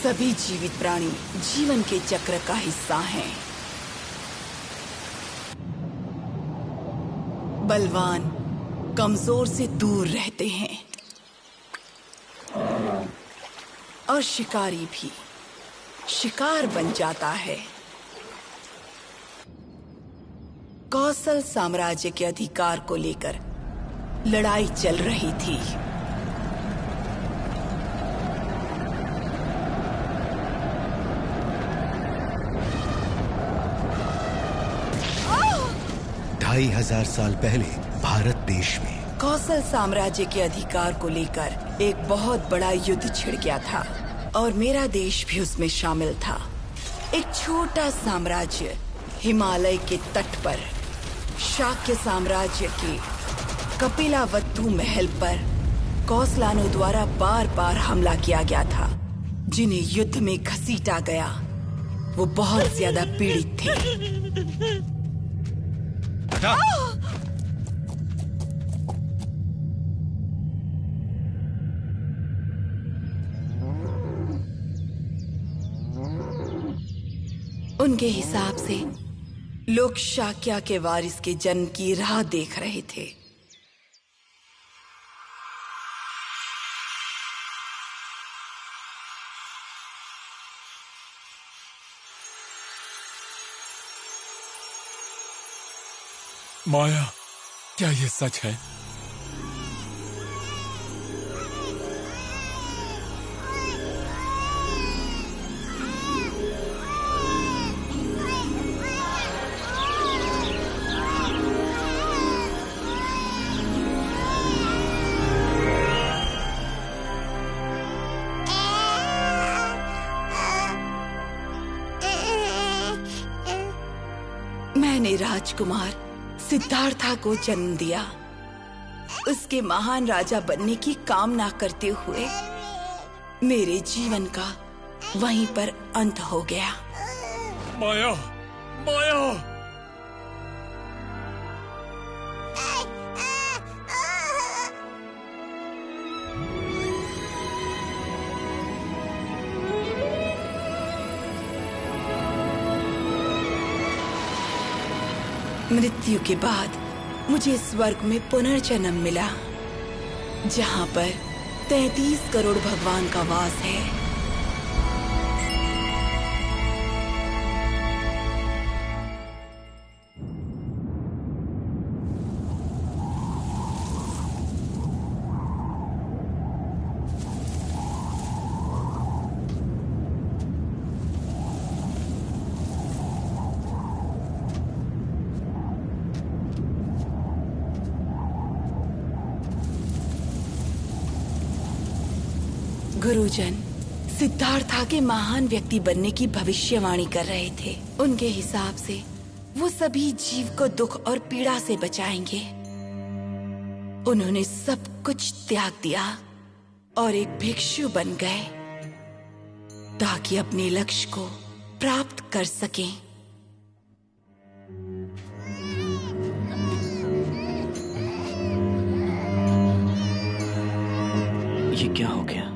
सभी जीवित प्राणी जीवन के चक्र का हिस्सा हैं। बलवान कमजोर से दूर रहते हैं और शिकारी भी शिकार बन जाता है। कौशल साम्राज्य के अधिकार को लेकर लड़ाई चल रही थी। ढाई हजार साल पहले भारत देश में कौशल साम्राज्य के अधिकार को लेकर एक बहुत बड़ा युद्ध छिड़ गया था और मेरा देश भी उसमें शामिल था। एक छोटा साम्राज्य हिमालय के तट पर शाक्य साम्राज्य के कपिलावस्तु महल पर कौशलानों द्वारा बार बार हमला किया गया था। जिन्हें युद्ध में घसीटा गया वो बहुत ज्यादा पीड़ित थे। उनके हिसाब से लोग शाक्या के वारिस के जन्म की राह देख रहे थे। माया, क्या ये सच है? मैंने राजकुमार सिद्धार्था को जन्म दिया। उसके महान राजा बनने की कामना करते हुए मेरे जीवन का वहीं पर अंत हो गया। माया, माया! मृत्यु के बाद मुझे स्वर्ग में पुनर्जन्म मिला, जहाँ पर 33 करोड़ भगवान का वास है। गुरुजन सिद्धार्था के महान व्यक्ति बनने की भविष्यवाणी कर रहे थे। उनके हिसाब से वो सभी जीव को दुख और पीड़ा से बचाएंगे। उन्होंने सब कुछ त्याग दिया और एक भिक्षु बन गए ताकि अपने लक्ष्य को प्राप्त कर सकें। ये क्या हो गया?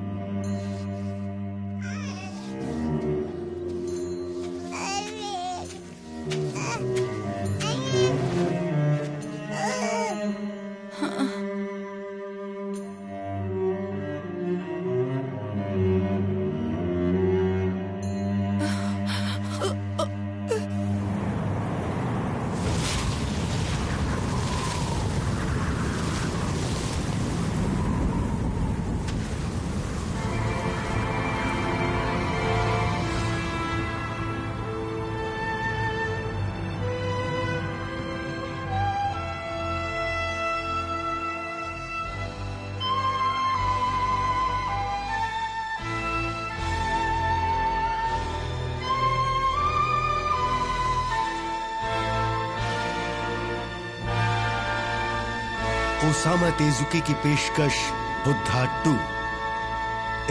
ओसामा तेजुकी की पेशकश बुद्धा 2,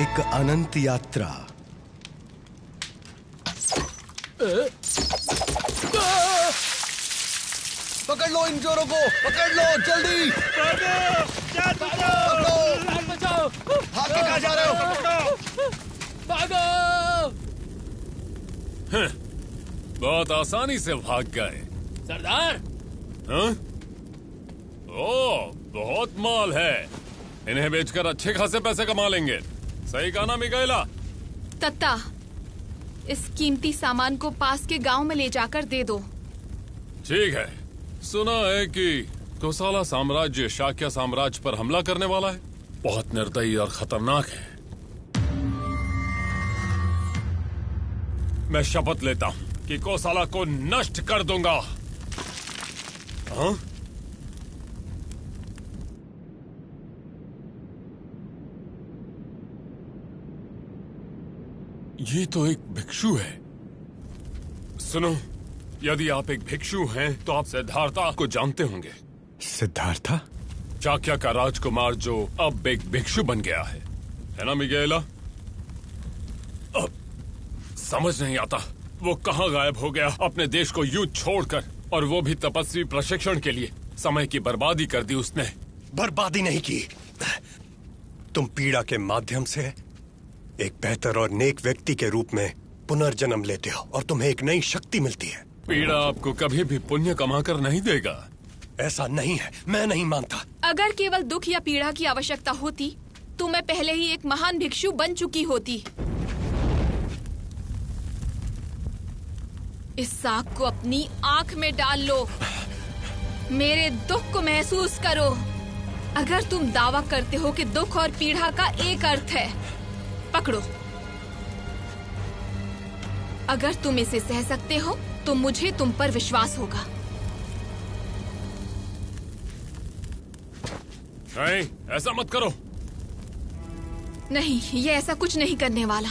एक अनंत यात्रा। पकड़ लो इन चोरों को, पकड़ लो जल्दी। बचाओ! भाग के कहाँ जा रहे हो? भागो! बहुत आसानी से भाग गए। सरदार, हाँ? ओ, बहुत माल है। इन्हें बेचकर अच्छे खासे पैसे कमा लेंगे। सही कहा ना मिकाएला? तत्ता, इस कीमती सामान को पास के गांव में ले जाकर दे दो। ठीक है। सुना है कि कोसाला साम्राज्य शाक्य साम्राज्य पर हमला करने वाला है। बहुत निर्दयी और खतरनाक है। मैं शपथ लेता हूं कि कोसाला को नष्ट कर दूंगा। हाँ? ये तो एक भिक्षु है। सुनो, यदि आप एक भिक्षु हैं तो आप सिद्धार्था को जानते होंगे। सिद्धार्था? शाक्य का राजकुमार जो अब एक भिक्षु बन गया है ना मिकाएला? अब समझ नहीं आता वो कहाँ गायब हो गया अपने देश को युद्ध छोड़कर, और वो भी तपस्वी प्रशिक्षण के लिए। समय की बर्बादी कर दी उसने। बर्बादी नहीं की। तुम पीड़ा के माध्यम से एक बेहतर और नेक व्यक्ति के रूप में पुनर्जन्म लेते हो और तुम्हें एक नई शक्ति मिलती है। पीड़ा आपको कभी भी पुण्य कमाकर नहीं देगा। ऐसा नहीं है, मैं नहीं मानता। अगर केवल दुख या पीड़ा की आवश्यकता होती तो मैं पहले ही एक महान भिक्षु बन चुकी होती। इस साग को अपनी आंख में डाल लो। मेरे दुख को महसूस करो। अगर तुम दावा करते हो कि दुख और पीड़ा का एक अर्थ है, पकड़ो। अगर तुम इसे सह सकते हो तो मुझे तुम पर विश्वास होगा। नहीं, ऐसा मत करो। नहीं, ये ऐसा कुछ नहीं करने वाला।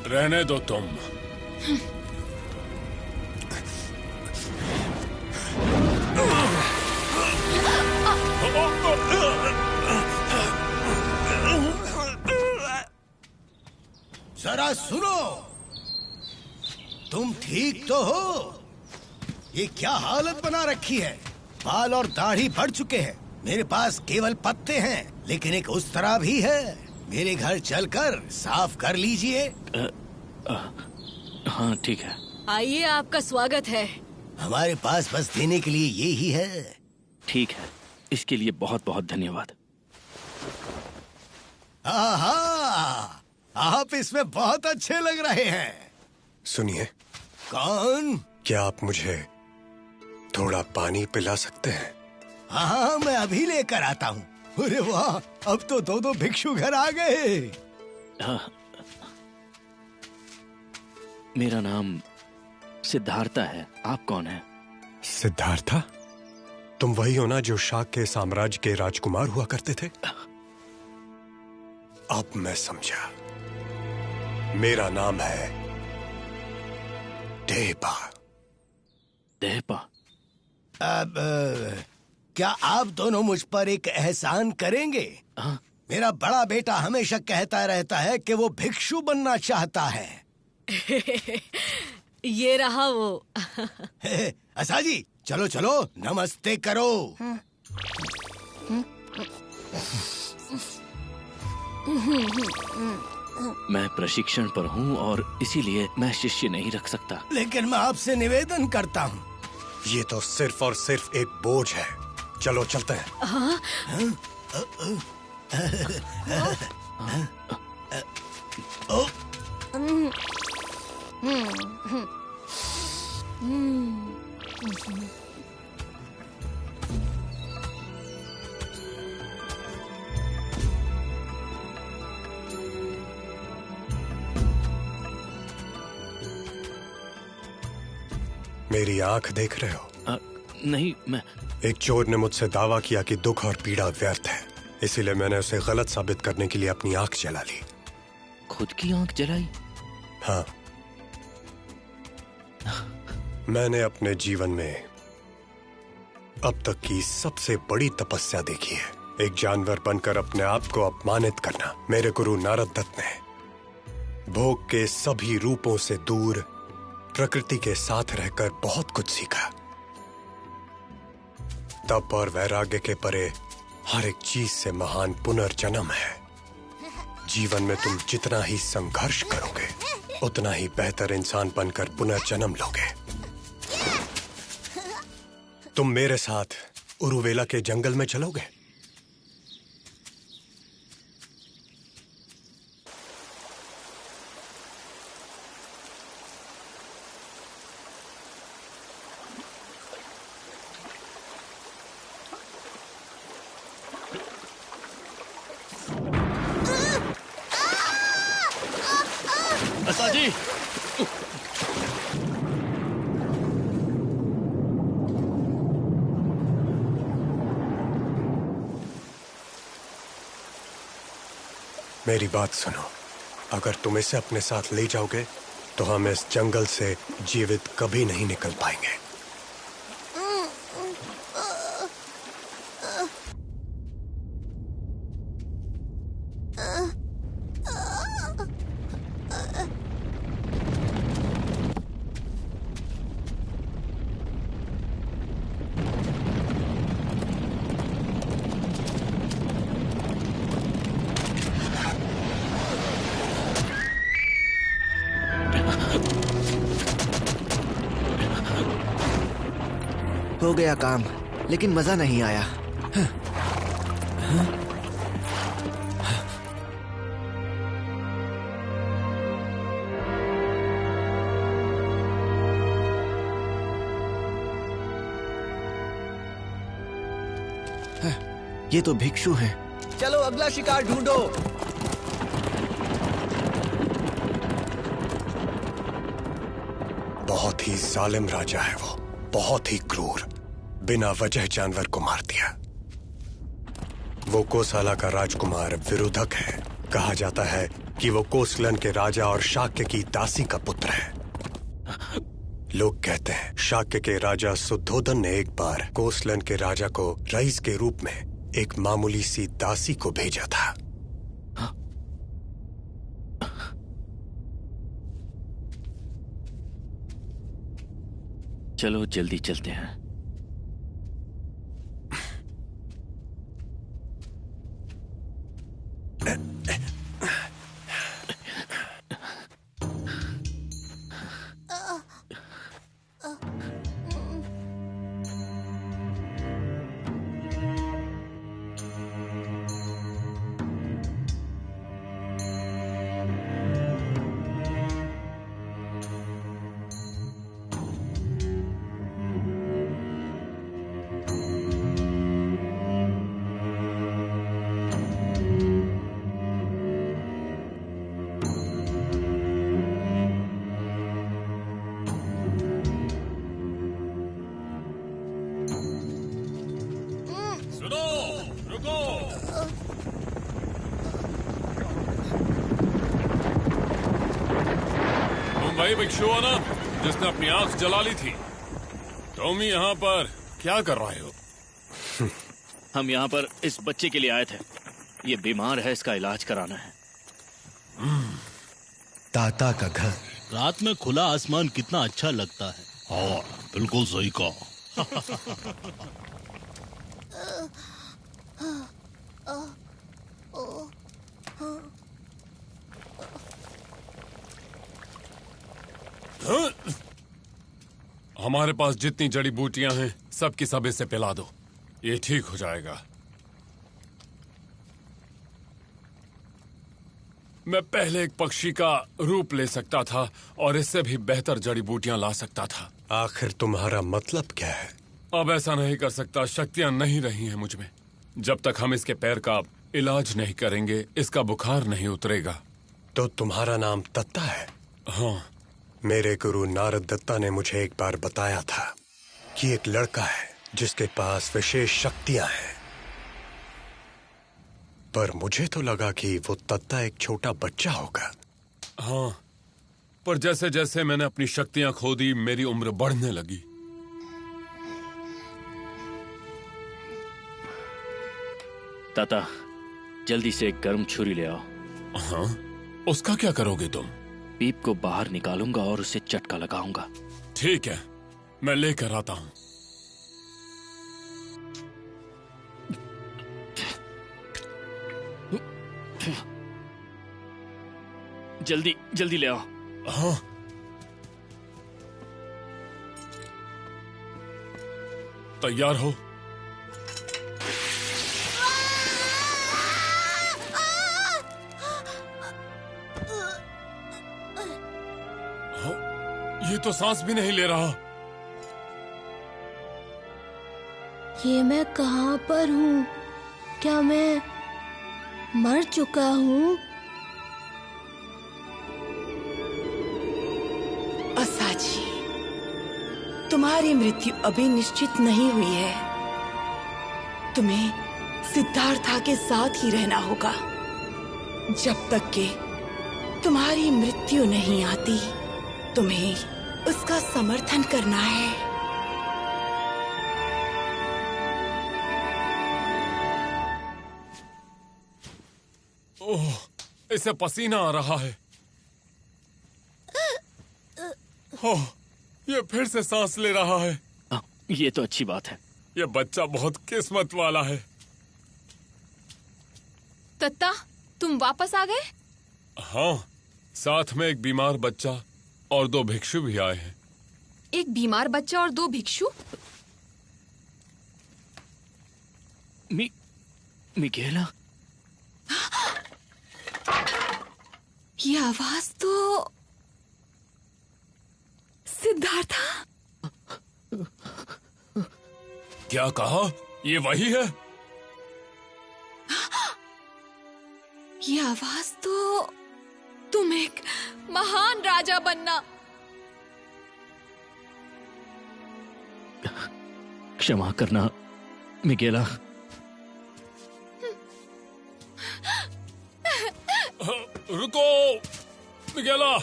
रहने दो तुम। जरा सुनो, तुम ठीक तो हो? ये क्या हालत बना रखी है? बाल और दाढ़ी बढ़ चुके हैं। मेरे पास केवल पत्ते हैं, लेकिन एक उस तरह भी है। मेरे घर चलकर साफ कर लीजिए। हाँ ठीक है। आइए, आपका स्वागत है। हमारे पास बस देने के लिए ये ही है। ठीक है, इसके लिए बहुत बहुत धन्यवाद। आहा, आप इसमें बहुत अच्छे लग रहे हैं। सुनिए। कौन? क्या आप मुझे थोड़ा पानी पिला सकते हैं? हाँ, मैं अभी लेकर आता हूँ। अरे वाह, अब तो दो भिक्षु घर आ गए। हाँ, मेरा नाम सिद्धार्था है। आप कौन हैं? सिद्धार्था? तुम वही हो ना जो शाक्य साम्राज्य के राजकुमार हुआ करते थे? अब मैं समझा। मेरा नाम है देबा। देबा? अब क्या आप दोनों मुझ पर एक एहसान करेंगे? हाँ? मेरा बड़ा बेटा हमेशा कहता रहता है कि वो भिक्षु बनना चाहता है। ये रहा वो। असा जी, चलो चलो नमस्ते करो। मैं प्रशिक्षण पर हूँ और इसीलिए मैं शिष्य नहीं रख सकता। लेकिन मैं आपसे निवेदन करता हूँ। ये तो सिर्फ और सिर्फ एक बोझ है। चलो चलते हैं। मेरी आंख देख रहे हो? नहीं, मैं... एक चोर ने मुझसे दावा किया कि दुख और पीड़ा व्यर्थ है, इसीलिए मैंने उसे गलत साबित करने के लिए अपनी आंख जला ली। खुद की आंख जलाई? हाँ। मैंने अपने जीवन में अब तक की सबसे बड़ी तपस्या देखी है। एक जानवर बनकर अपने आप को अपमानित करना। मेरे गुरु नारद दत्त ने भोग के सभी रूपों से दूर प्रकृति के साथ रहकर बहुत कुछ सीखा। तप और वैराग्य के परे हर एक चीज से महान पुनर्जन्म है। जीवन में तुम जितना ही संघर्ष करोगे उतना ही बेहतर इंसान बनकर पुनः जन्म लोगे। तुम मेरे साथ उरुवेला के जंगल में चलोगे? असाजी, मेरी बात सुनो, अगर तुम इसे अपने साथ ले जाओगे तो हम इस जंगल से जीवित कभी नहीं निकल पाएंगे। हो गया काम, लेकिन मजा नहीं आया। ये तो भिक्षु हैं। चलो अगला शिकार ढूंढो। बहुत ही जालिम राजा है वो, बहुत ही क्रूर। बिना वजह जानवर को मार दिया। वो कोसला का राजकुमार विरुधक है। कहा जाता है कि वो कोसलन के राजा और शाक्य की दासी का पुत्र है। लोग कहते हैं शाक्य के राजा शुद्धोदन ने एक बार कोसलन के राजा को रईस के रूप में एक मामूली सी दासी को भेजा था। चलो जल्दी चलते हैं। वही भिक्षु हो ना जिसने अपनी आंख जला ली थी? तुम यहाँ पर क्या कर रहे हो? हम यहाँ पर इस बच्चे के लिए आए थे। ये बीमार है, इसका इलाज कराना है। ताता का घर। रात में खुला आसमान कितना अच्छा लगता है। हाँ, बिल्कुल सही कहा। हमारे पास जितनी जड़ी बूटियां हैं सबकी सब इसे पिला दो, ये ठीक हो जाएगा। मैं पहले एक पक्षी का रूप ले सकता था और इससे भी बेहतर जड़ी बूटियां ला सकता था। आखिर तुम्हारा मतलब क्या है? अब ऐसा नहीं कर सकता, शक्तियां नहीं रही हैं मुझ में। जब तक हम इसके पैर का इलाज नहीं करेंगे इसका बुखार नहीं उतरेगा। तो तुम्हारा नाम दत्ता है? हाँ। मेरे गुरु नारद दत्ता ने मुझे एक बार बताया था कि एक लड़का है जिसके पास विशेष शक्तियां हैं, पर मुझे तो लगा कि वो दत्ता एक छोटा बच्चा होगा। हाँ, पर जैसे जैसे मैंने अपनी शक्तियां खो दी मेरी उम्र बढ़ने लगी। ताता, जल्दी से एक गर्म छुरी ले आओ। हाँ, उसका क्या करोगे तुम? पीप को बाहर निकालूंगा और उसे चटका लगाऊंगा। ठीक है, मैं लेकर आता हूं। जल्दी जल्दी ले आओ। हाँ। तैयार हो? हाँ, ये तो सांस भी नहीं ले रहा। ये मैं कहाँ पर हूँ? क्या मैं मर चुका हूँ? असाची, तुम्हारी मृत्यु अभी निश्चित नहीं हुई है। तुम्हें सिद्धार्था के साथ ही रहना होगा जब तक कि तुम्हारी मृत्यु नहीं आती। तुम्हें उसका समर्थन करना है। ओह, इसे पसीना आ रहा है। ओह, ये फिर से सांस ले रहा है। ये तो अच्छी बात है। ये बच्चा बहुत किस्मत वाला है। तत्ता, तुम वापस आ गए? हाँ, साथ में एक बीमार बच्चा और 2 भिक्षु भी आए हैं। एक बीमार बच्चा और 2 भिक्षु? मिगेला, ये आवाज तो सिद्धार्था। क्या कहा? ये वही है? ये आवाज तो तुम एक महान राजा बनना। क्षमा करना मिगेला। रुको मिगेला।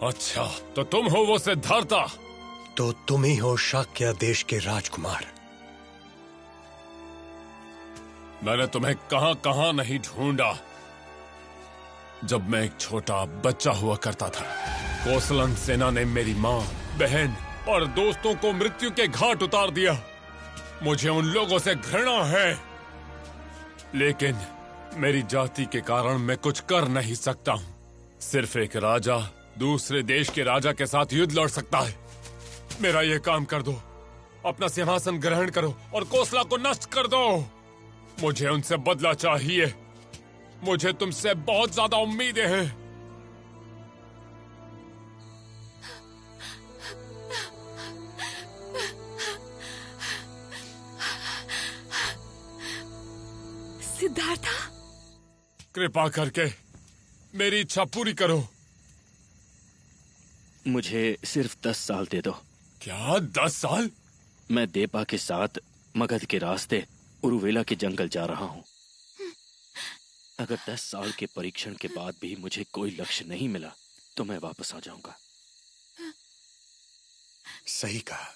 अच्छा, तो तुम हो वो सिद्धार्था? तो तुम ही हो शाक्य देश के राजकुमार। मैंने तुम्हें कहां कहां नहीं ढूंढा। जब मैं एक छोटा बच्चा हुआ करता था, कोसलन सेना ने मेरी माँ, बहन और दोस्तों को मृत्यु के घाट उतार दिया। मुझे उन लोगों से घृणा है, लेकिन मेरी जाति के कारण मैं कुछ कर नहीं सकता हूँ। सिर्फ एक राजा दूसरे देश के राजा के साथ युद्ध लड़ सकता है। मेरा ये काम कर दो, अपना सिंहासन ग्रहण करो और कोसला को नष्ट कर दो। मुझे उनसे बदला चाहिए। मुझे तुमसे बहुत ज्यादा उम्मीदें हैं। सिद्धार्था, कृपा करके मेरी इच्छा पूरी करो। मुझे सिर्फ 10 साल दे दो। क्या 10 साल? मैं देपा के साथ मगध के रास्ते उरुवेला के जंगल जा रहा हूँ। अगर 10 साल के परीक्षण के बाद भी मुझे कोई लक्ष्य नहीं मिला तो मैं वापस आ जाऊंगा। सही कहा।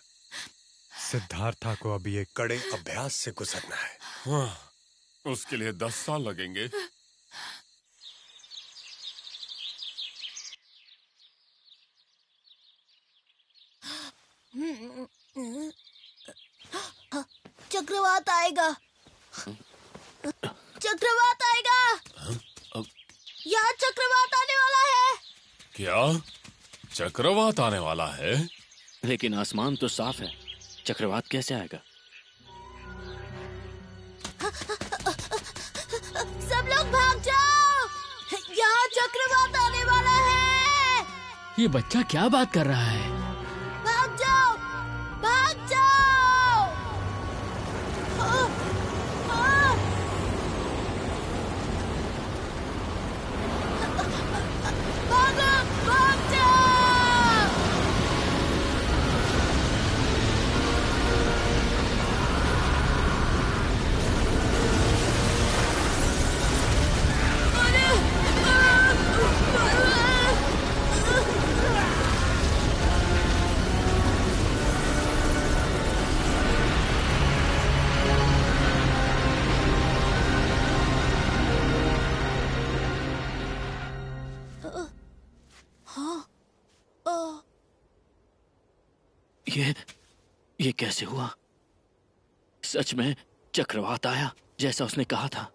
सिद्धार्था को अभी एक कड़े अभ्यास से गुजरना है। हाँ, उसके लिए 10 साल लगेंगे। चक्रवात आएगा। चक्रवात आएगा। यहाँ चक्रवात आने वाला है। क्या चक्रवात आने वाला है? लेकिन आसमान तो साफ है, चक्रवात कैसे आएगा? सब लोग भाग जाओ, यहाँ चक्रवात आने वाला है। ये बच्चा क्या बात कर रहा है? भाग जाओ, भाग जाओ। भागो, भाग जाओ। ये कैसे हुआ? सच में चक्रवात आया जैसा उसने कहा था।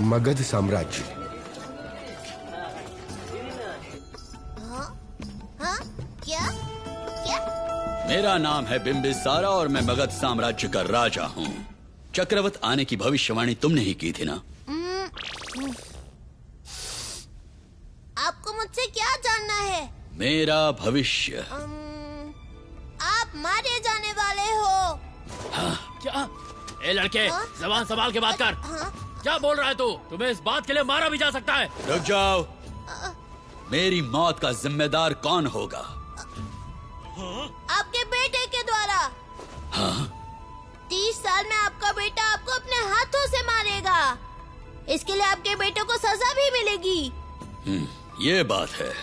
मगध साम्राज्य। हाँ? क्या? क्या? मेरा नाम है बिम्बिसारा और मैं मगध साम्राज्य का राजा हूँ। चक्रवत आने की भविष्यवाणी तुमने ही की थी ना? आपको मुझसे क्या जानना है? मेरा भविष्य। आप मारे जाने वाले हो। हाँ। क्या? ए लड़के, जबान संभाल के बात कर। क्या बोल रहा है तू? तुम्हें इस बात के लिए मारा भी जा सकता है। रुक जाओ। मेरी मौत का जिम्मेदार कौन होगा? आपके बेटे के द्वारा। हाँ? 30 साल में आपका बेटा आपको अपने हाथों से मारेगा। इसके लिए आपके बेटे को सजा भी मिलेगी। ये बात है।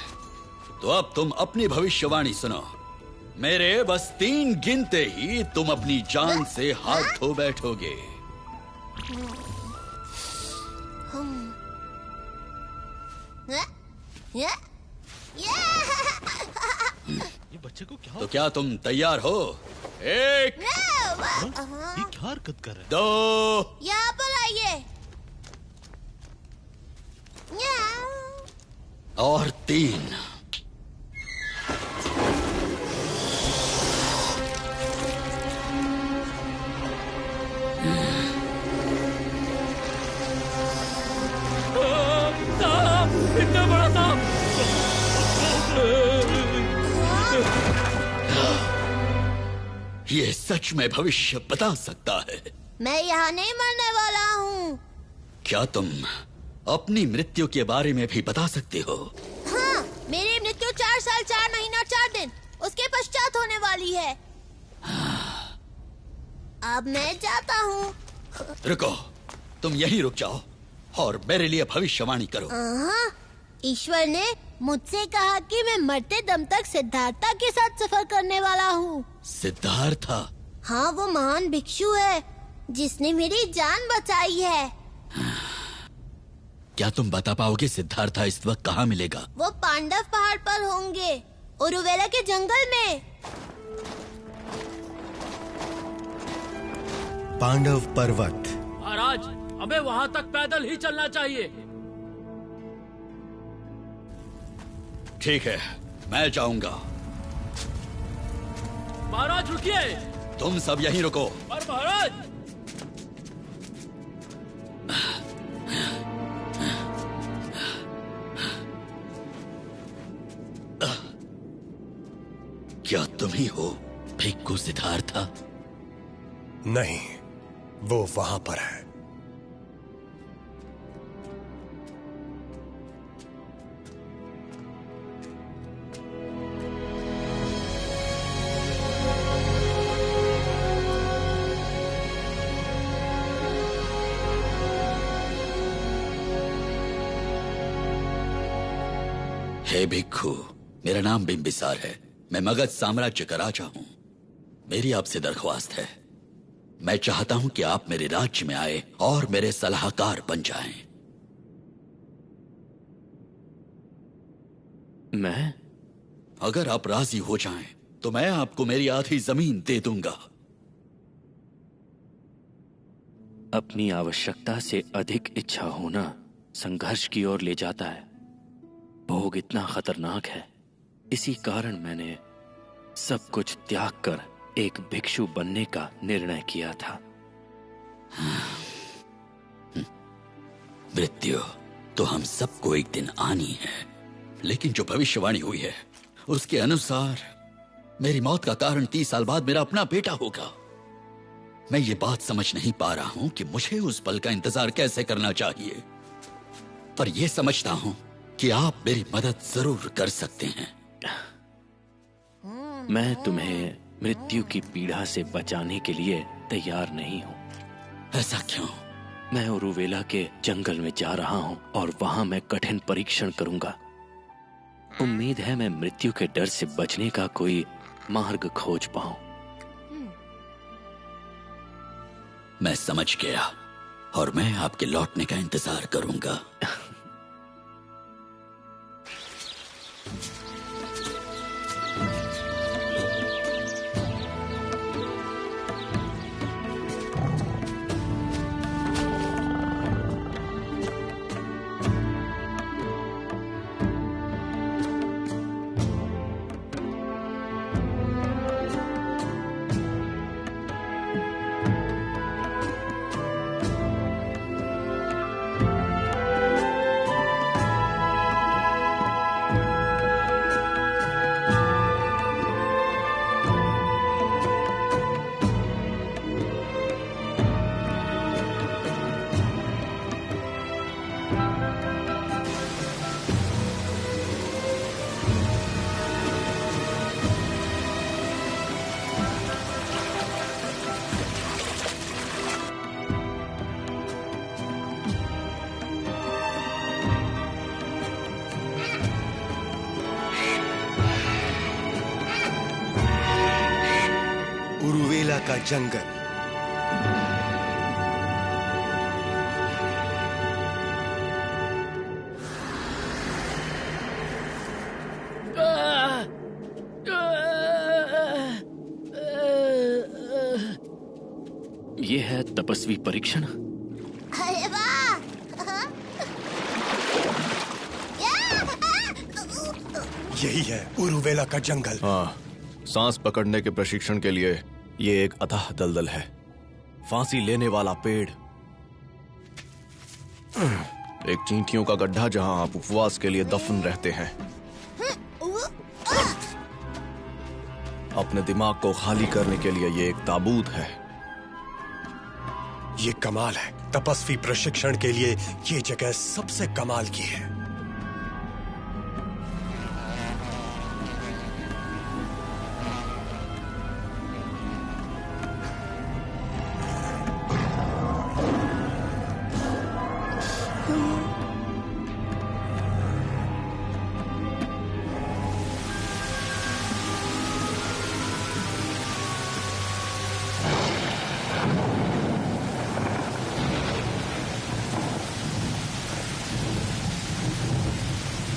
तो अब तुम अपनी भविष्यवाणी सुनो। मेरे बस 3 गिनते ही तुम अपनी जान से हाथ धो बैठोगे। ये बच्चे को क्या? तो क्या तुम तैयार हो? 1 ये क्या हरकत कर रहे हैं? 2 यहाँ पर आइए। और 3। इतना बड़ा सांप! ये सच में भविष्य बता सकता है। मैं यहाँ नहीं मरने वाला हूँ। क्या तुम अपनी मृत्यु के बारे में भी बता सकते हो? हाँ, मेरी मृत्यु 4 साल 4 महीना 4 दिन उसके पश्चात होने वाली है। अब मैं जाता हूँ। रुको, तुम यहीं रुक जाओ और मेरे लिए भविष्यवाणी करो। ईश्वर ने मुझसे कहा कि मैं मरते दम तक सिद्धार्था के साथ सफर करने वाला हूँ। सिद्धार्था? हाँ, वो महान भिक्षु है जिसने मेरी जान बचाई है। क्या तुम बता पाओगे सिद्धार्था इस वक्त कहाँ मिलेगा? वो पांडव पहाड़ पर होंगे, उरुवेला के जंगल में। पांडव पर्वत। महाराज, हमें वहाँ तक पैदल ही चलना चाहिए। ठीक है, मैं जाऊंगा। महाराज रुकिए। तुम सब यहीं रुको। पर महाराज! क्या तुम ही हो भिक्खु सिद्धार्था? नहीं, वो वहां पर है। हे भिक्खु, मेरा नाम बिम्बिसार है। मैं मगध साम्राज्य का राजा हूं। मेरी आपसे दरख्वास्त है। मैं चाहता हूं कि आप मेरे राज्य में आए और मेरे सलाहकार बन जाएं। मैं? अगर आप राजी हो जाएं, तो मैं आपको मेरी आधी जमीन दे दूंगा। अपनी आवश्यकता से अधिक इच्छा होना संघर्ष की ओर ले जाता है। भोग इतना खतरनाक है, इसी कारण मैंने सब कुछ त्याग कर एक भिक्षु बनने का निर्णय किया था। मृत्यु तो हम सबको एक दिन आनी है, लेकिन जो भविष्यवाणी हुई है उसके अनुसार मेरी मौत का कारण 30 साल बाद मेरा अपना बेटा होगा। मैं ये बात समझ नहीं पा रहा हूं कि मुझे उस पल का इंतजार कैसे करना चाहिए, पर यह समझता हूं कि आप मेरी मदद जरूर कर सकते हैं। मैं तुम्हें मृत्यु की पीड़ा से बचाने के लिए तैयार नहीं हूं। ऐसा क्यों? मैं उरुवेला के जंगल में जा रहा हूं और वहां मैं कठिन परीक्षण करूंगा। उम्मीद है मैं मृत्यु के डर से बचने का कोई मार्ग खोज पाऊं। मैं समझ गया और मैं आपके लौटने का इंतजार करूंगा। उरुवेला का जंगल। ये है तपस्वी परीक्षण। अरे वाह! यही है उरुवेला का जंगल। हाँ, सांस पकड़ने के प्रशिक्षण के लिए ये एक अथाह दलदल है। फांसी लेने वाला पेड़, एक चींटियों का गड्ढा जहां आप उपवास के लिए दफन रहते हैं। अपने दिमाग को खाली करने के लिए ये एक ताबूत है। ये कमाल है। तपस्वी प्रशिक्षण के लिए ये जगह सबसे कमाल की है।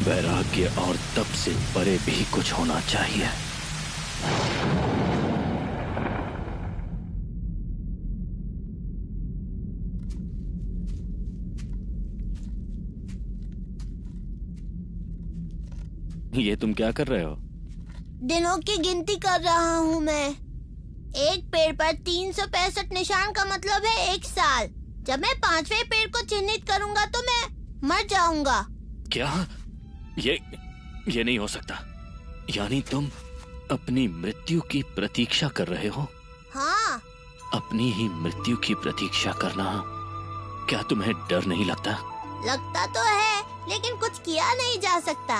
वैराग्य और तप से परे भी कुछ होना चाहिए। ये तुम क्या कर रहे हो? दिनों की गिनती कर रहा हूँ मैं। एक पेड़ पर 365 निशान का मतलब है 1 साल। जब मैं 5वें पेड़ को चिन्हित करूँगा तो मैं मर जाऊंगा। क्या? ये नहीं हो सकता। यानी तुम अपनी मृत्यु की प्रतीक्षा कर रहे हो? हाँ। अपनी ही मृत्यु की प्रतीक्षा करना क्या तुम्हें डर नहीं लगता? लगता तो है, लेकिन कुछ किया नहीं जा सकता।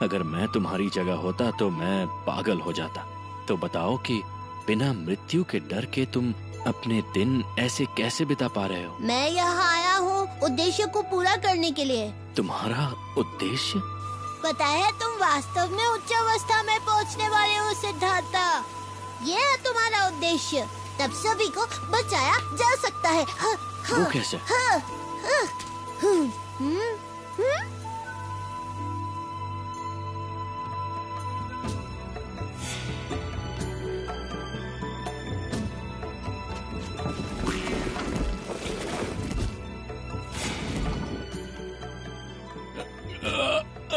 अगर मैं तुम्हारी जगह होता तो मैं पागल हो जाता। तो बताओ कि बिना मृत्यु के डर के तुम अपने दिन ऐसे कैसे बिता पा रहे हो? मैं यहाँ आया हूँ उद्देश्य को पूरा करने के लिए। तुम्हारा उद्देश्य? पता है, तुम वास्तव में उच्च अवस्था में पहुँचने वाले हो सिद्धार्था। ये है तुम्हारा उद्देश्य। तब सभी को बचाया जा सकता है। वो कैसे?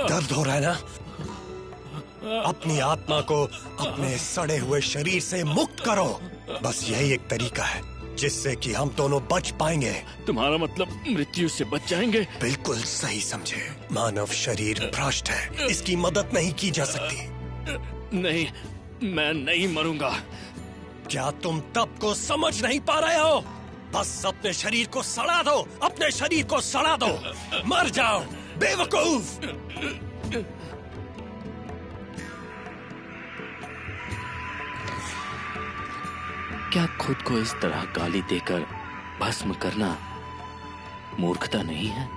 दर्द हो रहा है ना? अपनी आत्मा को अपने सड़े हुए शरीर से मुक्त करो। बस यही एक तरीका है जिससे कि हम दोनों बच पाएंगे। तुम्हारा मतलब मृत्यु से बच जाएंगे? बिल्कुल सही समझे। मानव शरीर भ्रष्ट है, इसकी मदद नहीं की जा सकती। नहीं, मैं नहीं मरूंगा। क्या तुम तप को समझ नहीं पा रहे हो? बस अपने शरीर को सड़ा दो, अपने शरीर को सड़ा दो। मर जाओ बेवकूफ। क्या खुद को इस तरह गाली देकर भस्म करना मूर्खता नहीं है?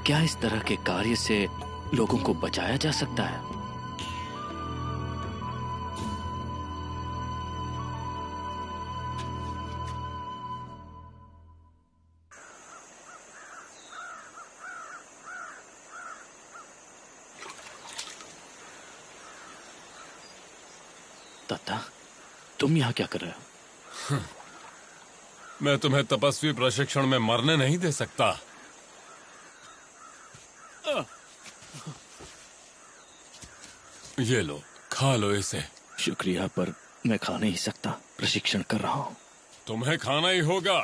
क्या इस तरह के कार्य से लोगों को बचाया जा सकता है? दत्ता, तुम यहाँ क्या कर रहे हो? मैं तुम्हें तपस्वी प्रशिक्षण में मरने नहीं दे सकता। ये लो, खा लो इसे। शुक्रिया, पर मैं खा नहीं सकता। प्रशिक्षण कर रहा हूँ। तुम्हें खाना ही होगा।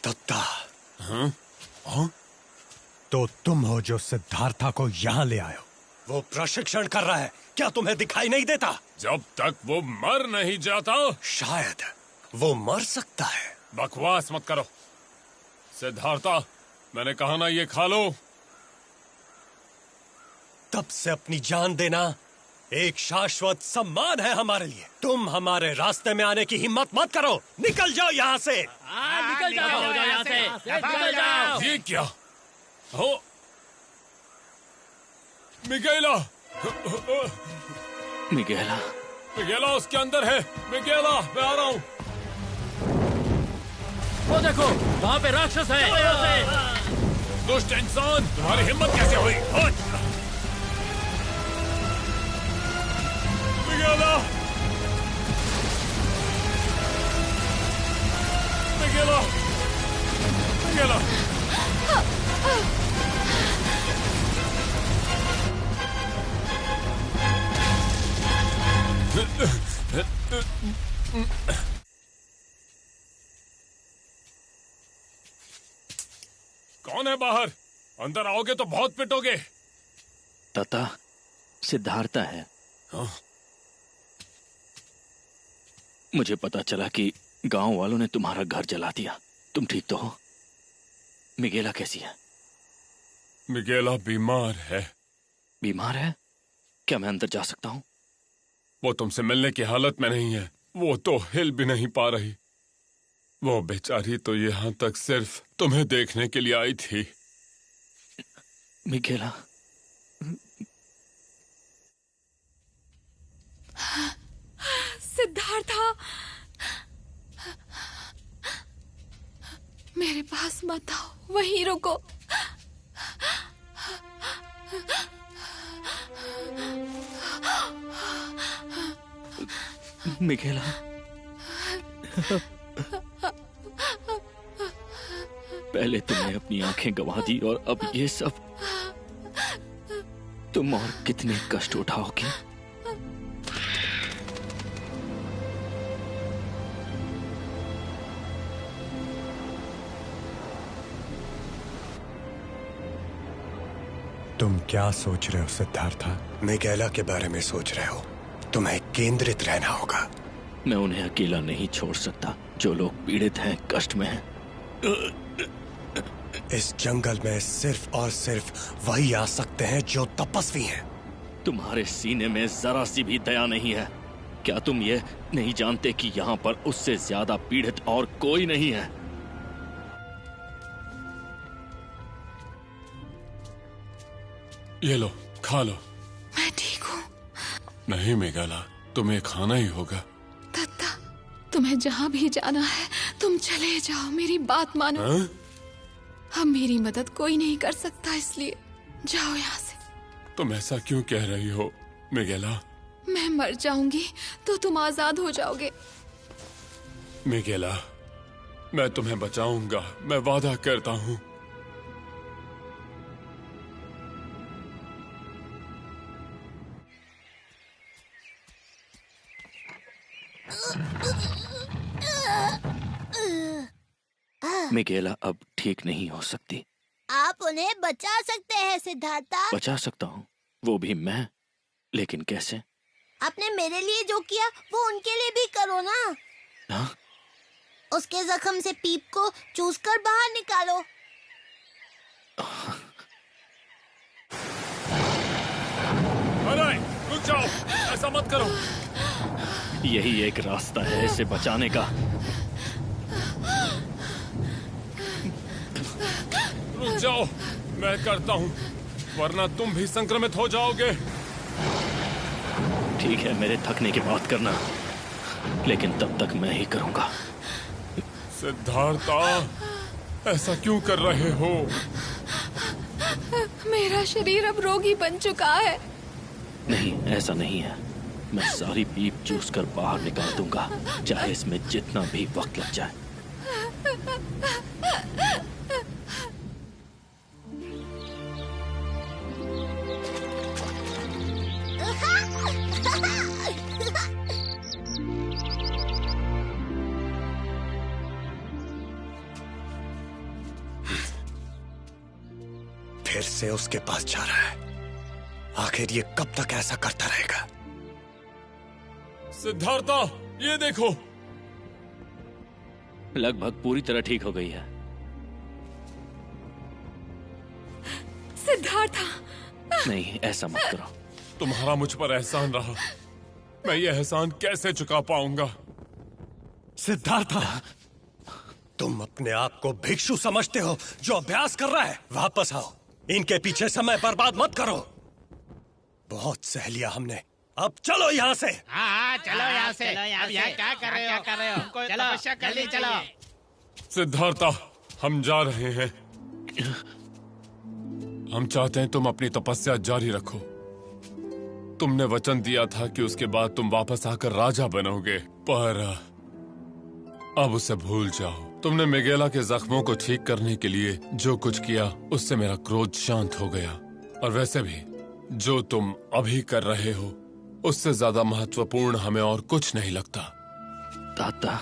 दत्ता। हाँ? तो तुम हो जो सिद्धार्था को यहाँ ले आए हो। वो प्रशिक्षण कर रहा है, क्या तुम्हें दिखाई नहीं देता? जब तक वो मर नहीं जाता। शायद वो मर सकता है। बकवास मत करो सिद्धार्था, मैंने कहा ना ये खा लो। तब से अपनी जान देना एक शाश्वत सम्मान है हमारे लिए। तुम हमारे रास्ते में आने की हिम्मत मत करो। निकल जाओ यहाँ से। निकल जाओ यहाँ से। निकल जाओ। ये क्या हो? मिगेला, मिगेला, मिगेला उसके अंदर है। मिगेला, मैं आ रहा हूँ। वो देखो, वहाँ पे राक्षस है। दुष्ट इंसान, तुम्हारी हिम्मत कैसे हुई? मिगेला, मिगेला, मिगेला। कौन है बाहर? अंदर आओगे तो बहुत पिटोगे। तथा सिद्धार्थ है। मुझे पता चला कि गांव वालों ने तुम्हारा घर जला दिया। तुम ठीक तो हो? मिगेला कैसी है? मिगेला बीमार है। बीमार है? क्या मैं अंदर जा सकता हूँ? वो तुमसे मिलने की हालत में नहीं है। वो तो हिल भी नहीं पा रही। वो बेचारी तो यहाँ तक सिर्फ तुम्हें देखने के लिए आई थी। मिगेला, सिद्धार्था, मेरे पास मत आओ, वहीं रुको। मिगेला, पहले तुमने अपनी आंखें गंवा दी और अब ये सब। तुम और कितने कष्ट उठाओगे? तुम क्या सोच रहे हो सिद्धार्था? मिगेला के बारे में सोच रहे हो। तुम्हें केंद्रित रहना होगा। मैं उन्हें अकेला नहीं छोड़ सकता। जो लोग पीड़ित हैं, कष्ट में हैं। इस जंगल में सिर्फ और सिर्फ वही आ सकते हैं जो तपस्वी हैं। तुम्हारे सीने में जरा सी भी दया नहीं है। क्या तुम ये नहीं जानते कि यहाँ पर उससे ज्यादा पीड़ित और कोई नहीं है? ये लो, खा लो। मैं ठीक हूँ। नहीं मिगेला, तुम्हें खाना ही होगा। दत्ता, तुम्हें जहाँ भी जाना है तुम चले जाओ, मेरी बात मानो। अब मेरी मदद कोई नहीं कर सकता, इसलिए जाओ यहाँ से। तुम ऐसा क्यों कह रही हो मिगेला? मैं मर जाऊंगी तो तुम आजाद हो जाओगे। मिगेला, मैं तुम्हें बचाऊंगा, मैं वादा करता हूँ। मिगेला अब ठीक नहीं हो सकती। आप उन्हें बचा सकते हैं सिद्धार्था। बचा सकता हूँ? वो भी मैं? लेकिन कैसे? आपने मेरे लिए जो किया वो उनके लिए भी करो ना। हाँ? उसके जख्म से पीप को चूस कर बाहर निकालो। अरे रुक जाओ, ऐसा मत करो। यही एक रास्ता है इसे बचाने का। रुक जाओ, मैं करता हूँ, वरना तुम भी संक्रमित हो जाओगे। ठीक है, मेरे थकने की बात करना, लेकिन तब तक मैं ही करूंगा। सिद्धार्था, ऐसा क्यों कर रहे हो? मेरा शरीर अब रोगी बन चुका है। नहीं, ऐसा नहीं है। मैं सारी पीप चूस कर बाहर निकाल दूंगा, चाहे इसमें जितना भी वक्त लग जाए। फिर से उसके पास जा रहा है। आखिर ये कब तक ऐसा करता रहेगा? सिद्धार्था, ये देखो। लगभग पूरी तरह ठीक हो गई है। सिद्धार्था, नहीं, ऐसा मत करो। तुम्हारा मुझ पर एहसान रहा, मैं ये एहसान कैसे चुका पाऊंगा? सिद्धार्था, तुम अपने आप को भिक्षु समझते हो जो अभ्यास कर रहा है। वापस आओ, इनके पीछे समय बर्बाद मत करो। बहुत सह लिया हमने, अब चलो यहाँ से। हाँ चलो यहाँ से। अब यहाँ क्या कर रहे हो? हमको तपस्या करनी, चलो। सिद्धार्था, हम जा रहे हैं। हम चाहते हैं तुम अपनी तपस्या जारी रखो। तुमने वचन दिया था कि उसके बाद तुम वापस आकर राजा बनोगे, पर अब उसे भूल जाओ। तुमने मिगेला के जख्मों को ठीक करने के लिए जो कुछ किया, उससे मेरा क्रोध शांत हो गया। और वैसे भी जो तुम अभी कर रहे हो, उससे ज्यादा महत्वपूर्ण हमें और कुछ नहीं लगता। दादा,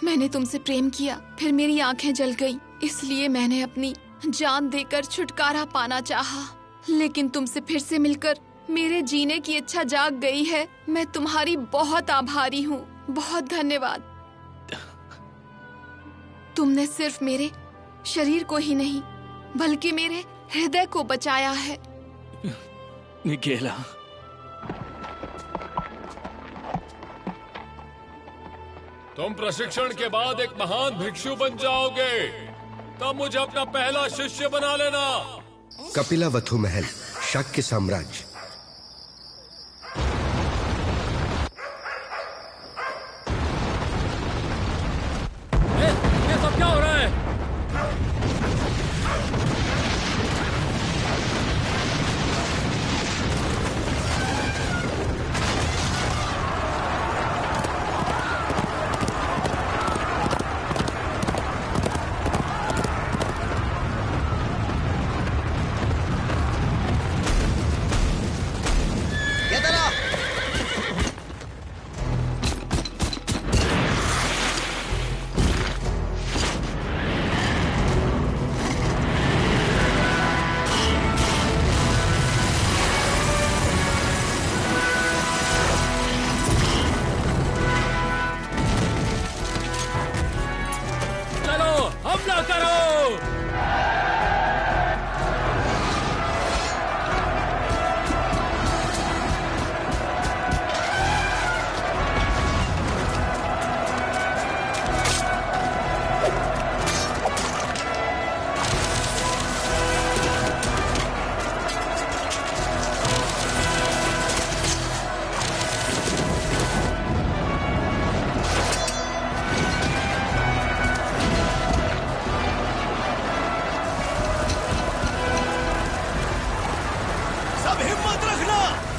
मैंने तुमसे प्रेम किया, फिर मेरी आंखें जल गईं, इसलिए मैंने अपनी जान देकर छुटकारा पाना चाहा। लेकिन तुमसे फिर से मिलकर मेरे जीने की इच्छा जाग गई है। मैं तुम्हारी बहुत आभारी हूँ, बहुत धन्यवाद। तुमने सिर्फ मेरे शरीर को ही नहीं, बल्कि मेरे हृदय को बचाया है। मिगेला, तुम प्रशिक्षण के बाद एक महान भिक्षु बन जाओगे, तब मुझे अपना पहला शिष्य बना लेना। कपिलावथु महल, शाक्य साम्राज्य। ये सब क्या हो रहा है?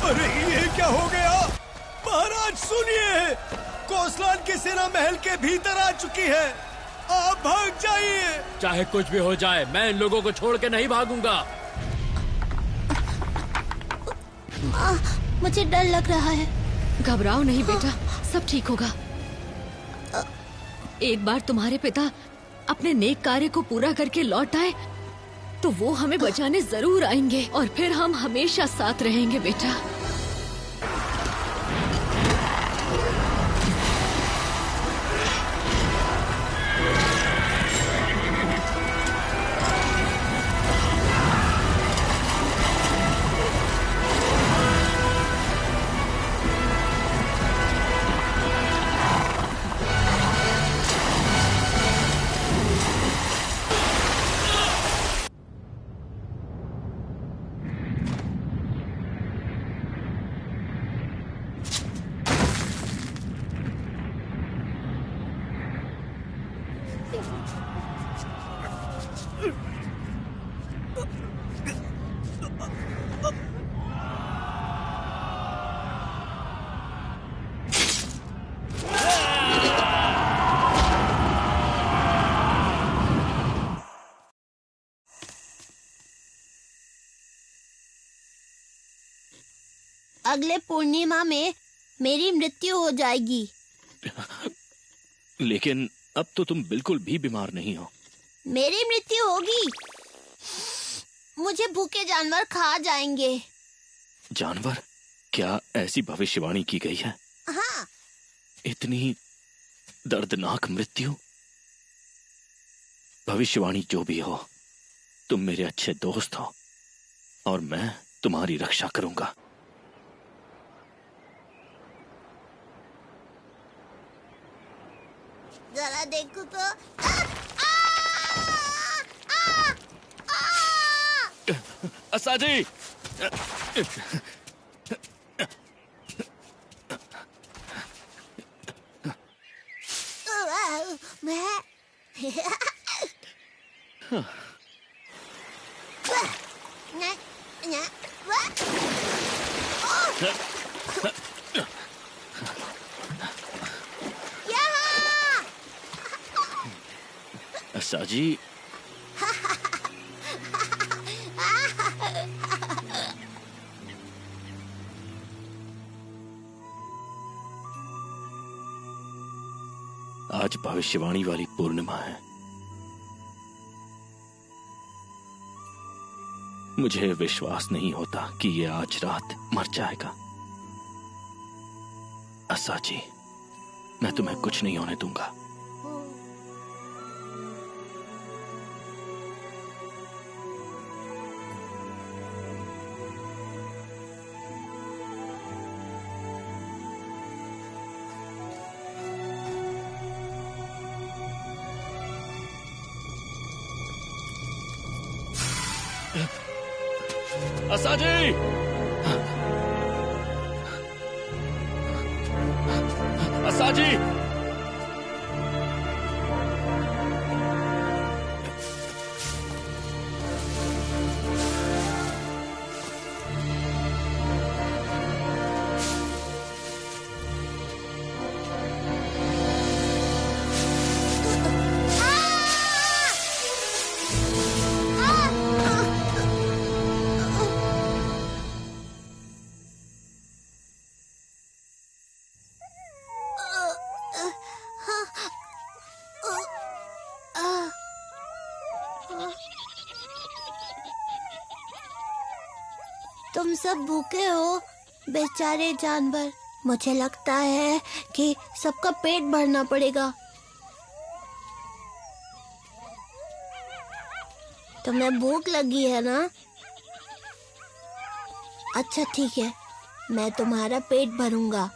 अरे ये क्या हो गया? महाराज सुनिए, कोसलान की सेना महल के भीतर आ चुकी है, आप भाग जाइए। चाहे कुछ भी हो जाए, मैं इन लोगों को छोड़ के नहीं भागूंगा। मुझे डर लग रहा है। घबराओ नहीं बेटा, सब ठीक होगा। एक बार तुम्हारे पिता अपने नेक कार्य को पूरा करके लौट आए तो वो हमें बचाने जरूर आएंगे और फिर हम हमेशा साथ रहेंगे बेटा। अगले पूर्णिमा में मेरी मृत्यु हो जाएगी। लेकिन अब तो तुम बिल्कुल भी बीमार नहीं हो। मेरी मृत्यु होगी, मुझे भूखे जानवर खा जाएंगे। जानवर? क्या ऐसी भविष्यवाणी की गई है? हाँ। इतनी दर्दनाक मृत्यु? भविष्यवाणी जो भी हो, तुम मेरे अच्छे दोस्त हो और मैं तुम्हारी रक्षा करूंगा। जरा देखो तो। असाजी, असाजी, आज भविष्यवाणी वाली पूर्णिमा है। मुझे विश्वास नहीं होता कि ये आज रात मर जाएगा। असाजी, मैं तुम्हें कुछ नहीं होने दूंगा। असाजी! असाजी! तुम सब भूखे हो बेचारे जानवर। मुझे लगता है कि सबका पेट भरना पड़ेगा। तुम्हें भूख लगी है ना? अच्छा ठीक है, मैं तुम्हारा पेट भरूंगा।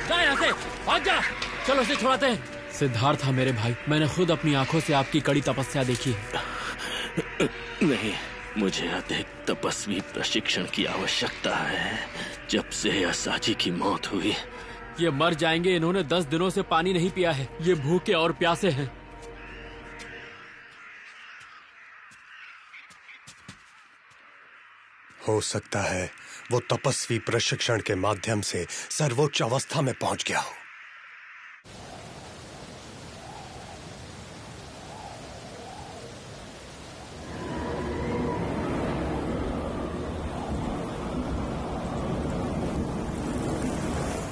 जा यहाँ से, भाग जा। चलो उसे छुड़ाते हैं। सिद्धार्थ था मेरे भाई, मैंने खुद अपनी आंखों से आपकी कड़ी तपस्या देखी है। नहीं, मुझे अधिक तपस्वी प्रशिक्षण की आवश्यकता है। जब से असाजी की मौत हुई, ये मर जाएंगे। इन्होंने 10 दिनों से पानी नहीं पिया है। ये भूखे और प्यासे हैं। हो सकता है वो तपस्वी प्रशिक्षण के माध्यम से सर्वोच्च अवस्था में पहुंच गया हो।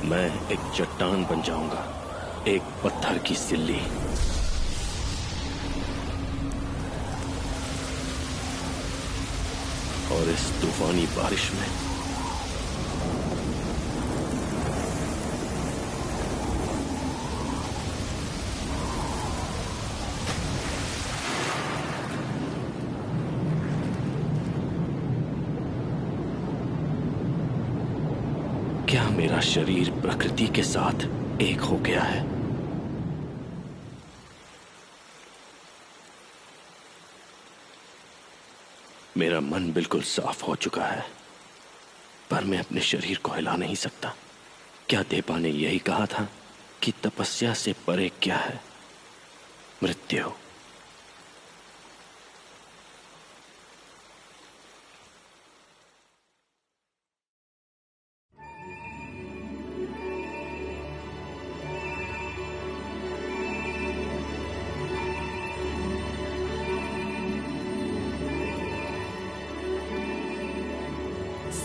मैं एक चट्टान बन जाऊंगा, एक पत्थर की सिल्ली। और इस तूफानी बारिश में मेरा शरीर प्रकृति के साथ एक हो गया है। मेरा मन बिल्कुल साफ हो चुका है, पर मैं अपने शरीर को हिला नहीं सकता। क्या देवा ने यही कहा था कि तपस्या से परे क्या है? मृत्यु।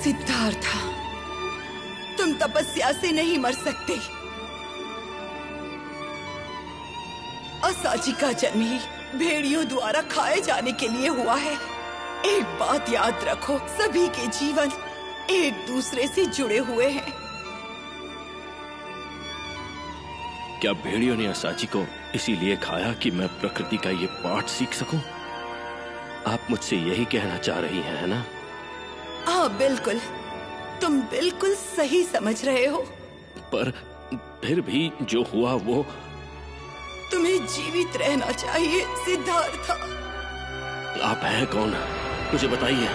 सिद्धार्था, तुम तपस्या से नहीं मर सकते। असाजी का जन्म ही भेड़ियों द्वारा खाए जाने के लिए हुआ है। एक बात याद रखो, सभी के जीवन एक दूसरे से जुड़े हुए हैं। क्या भेड़ियों ने असाजी को इसीलिए खाया कि मैं प्रकृति का ये पाठ सीख सकूं? आप मुझसे यही कहना चाह रही हैं, है ना? हाँ बिल्कुल, तुम बिल्कुल सही समझ रहे हो। पर फिर भी जो हुआ वो... तुम्हें जीवित रहना चाहिए सिद्धार्था। आप हैं कौन? मुझे बताइए।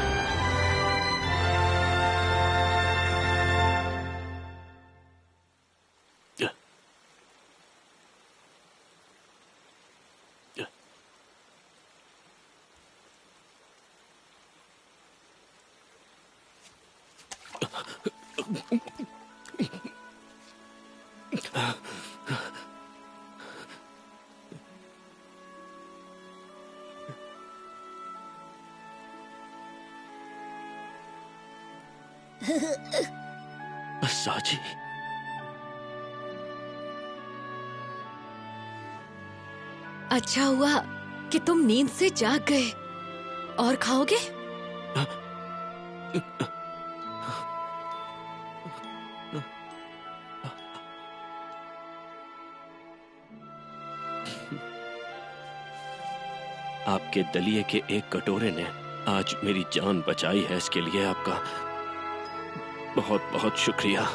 असाजी, अच्छा हुआ कि तुम नींद से जाग गए। और खाओगे? आपके दलिए के एक कटोरे ने आज मेरी जान बचाई है। इसके लिए आपका बहुत बहुत शुक्रिया।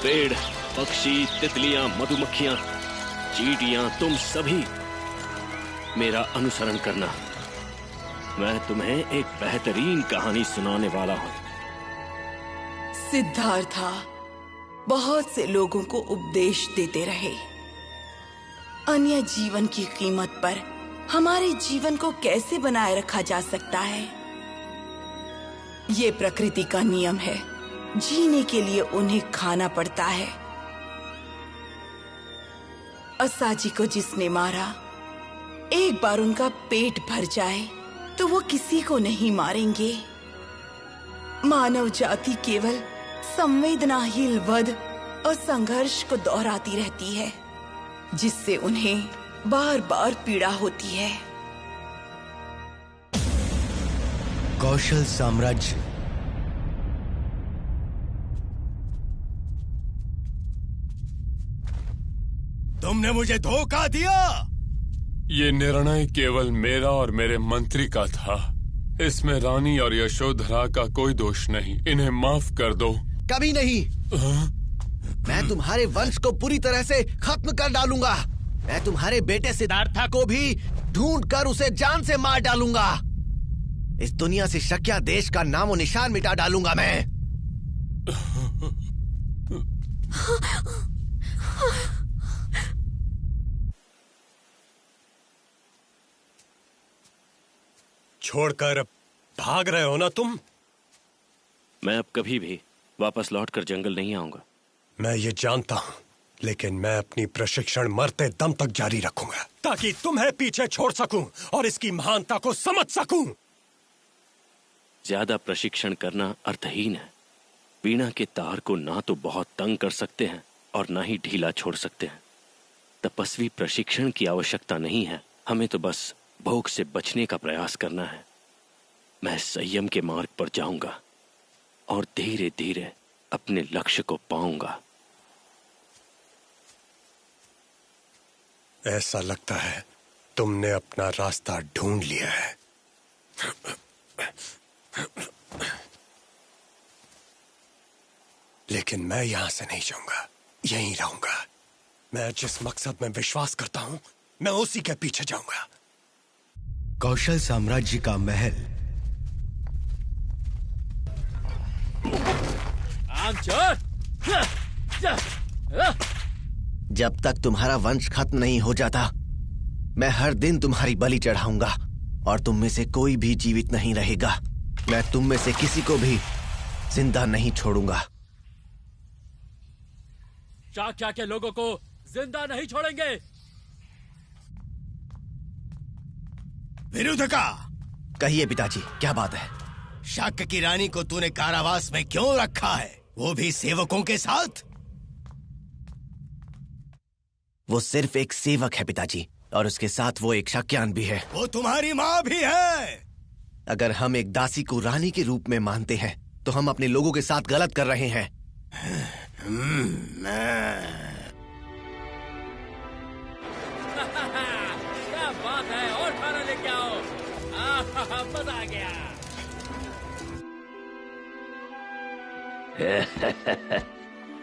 पेड़, पक्षी, तितलियां, मधुमक्खियां, चींटियां, तुम सभी मेरा अनुसरण करना। मैं तुम्हें एक बेहतरीन कहानी सुनाने वाला हूं। सिद्धार्था बहुत से लोगों को उपदेश देते रहे, अन्य जीवन की कीमत पर हमारे जीवन को कैसे बनाए रखा जा सकता है। ये प्रकृति का नियम है, जीने के लिए उन्हें खाना पड़ता है। असाजी को जिसने मारा, एक बार उनका पेट भर जाए तो वो किसी को नहीं मारेंगे। मानव जाति केवल संवेदनाहीन वध और संघर्ष को दोहराती रहती है, जिससे उन्हें बार बार पीड़ा होती है। कौशल साम्राज्य। तुमने मुझे धोखा दिया। ये निर्णय केवल मेरा और मेरे मंत्री का था। इसमें रानी और यशोधरा का कोई दोष नहीं। इन्हें माफ कर दो। कभी नहीं। मैं तुम्हारे वंश को पूरी तरह से खत्म कर डालूंगा। मैं तुम्हारे बेटे सिद्धार्था को भी ढूंढ कर उसे जान से मार डालूंगा। इस दुनिया से शक्या देश का नामो निशान मिटा डालूंगा मैं। छोड़कर भाग रहे हो ना तुम? मैं अब कभी भी वापस लौटकर जंगल नहीं आऊंगा। मैं ये जानता हूं, लेकिन मैं अपनी प्रशिक्षण मरते दम तक जारी रखूंगा, ताकि तुम्हें पीछे छोड़ सकूं और इसकी महानता को समझ सकूं। ज्यादा प्रशिक्षण करना अर्थहीन है। वीणा के तार को ना तो बहुत तंग कर सकते हैं और ना ही ढीला छोड़ सकते हैं। तपस्वी प्रशिक्षण की आवश्यकता नहीं है, हमें तो बस भोग से बचने का प्रयास करना है। मैं संयम के मार्ग पर जाऊंगा और धीरे धीरे अपने लक्ष्य को पाऊंगा। ऐसा लगता है तुमने अपना रास्ता ढूंढ लिया है। लेकिन मैं यहां से नहीं जाऊंगा, यहीं रहूंगा। मैं जिस मकसद में विश्वास करता हूं, मैं उसी के पीछे जाऊंगा। कौशल साम्राज्य का महल। जब तक तुम्हारा वंश खत्म नहीं हो जाता, मैं हर दिन तुम्हारी बलि चढ़ाऊंगा और तुम में से कोई भी जीवित नहीं रहेगा। मैं तुम में से किसी को भी जिंदा नहीं छोड़ूंगा। शाक्या के लोगों को जिंदा नहीं छोड़ेंगे। विरुद्धका, कहिए पिताजी, क्या बात है? शाक्य की रानी को तूने कारावास में क्यों रखा है, वो भी सेवकों के साथ? वो सिर्फ एक सेवक है पिताजी, और उसके साथ वो एक शाक्यान भी है। वो तुम्हारी माँ भी है। अगर हम एक दासी को रानी के रूप में मानते हैं तो हम अपने लोगों के साथ गलत कर रहे हैं। क्या बात है, और खाना लेके आओ। मजा आ गया।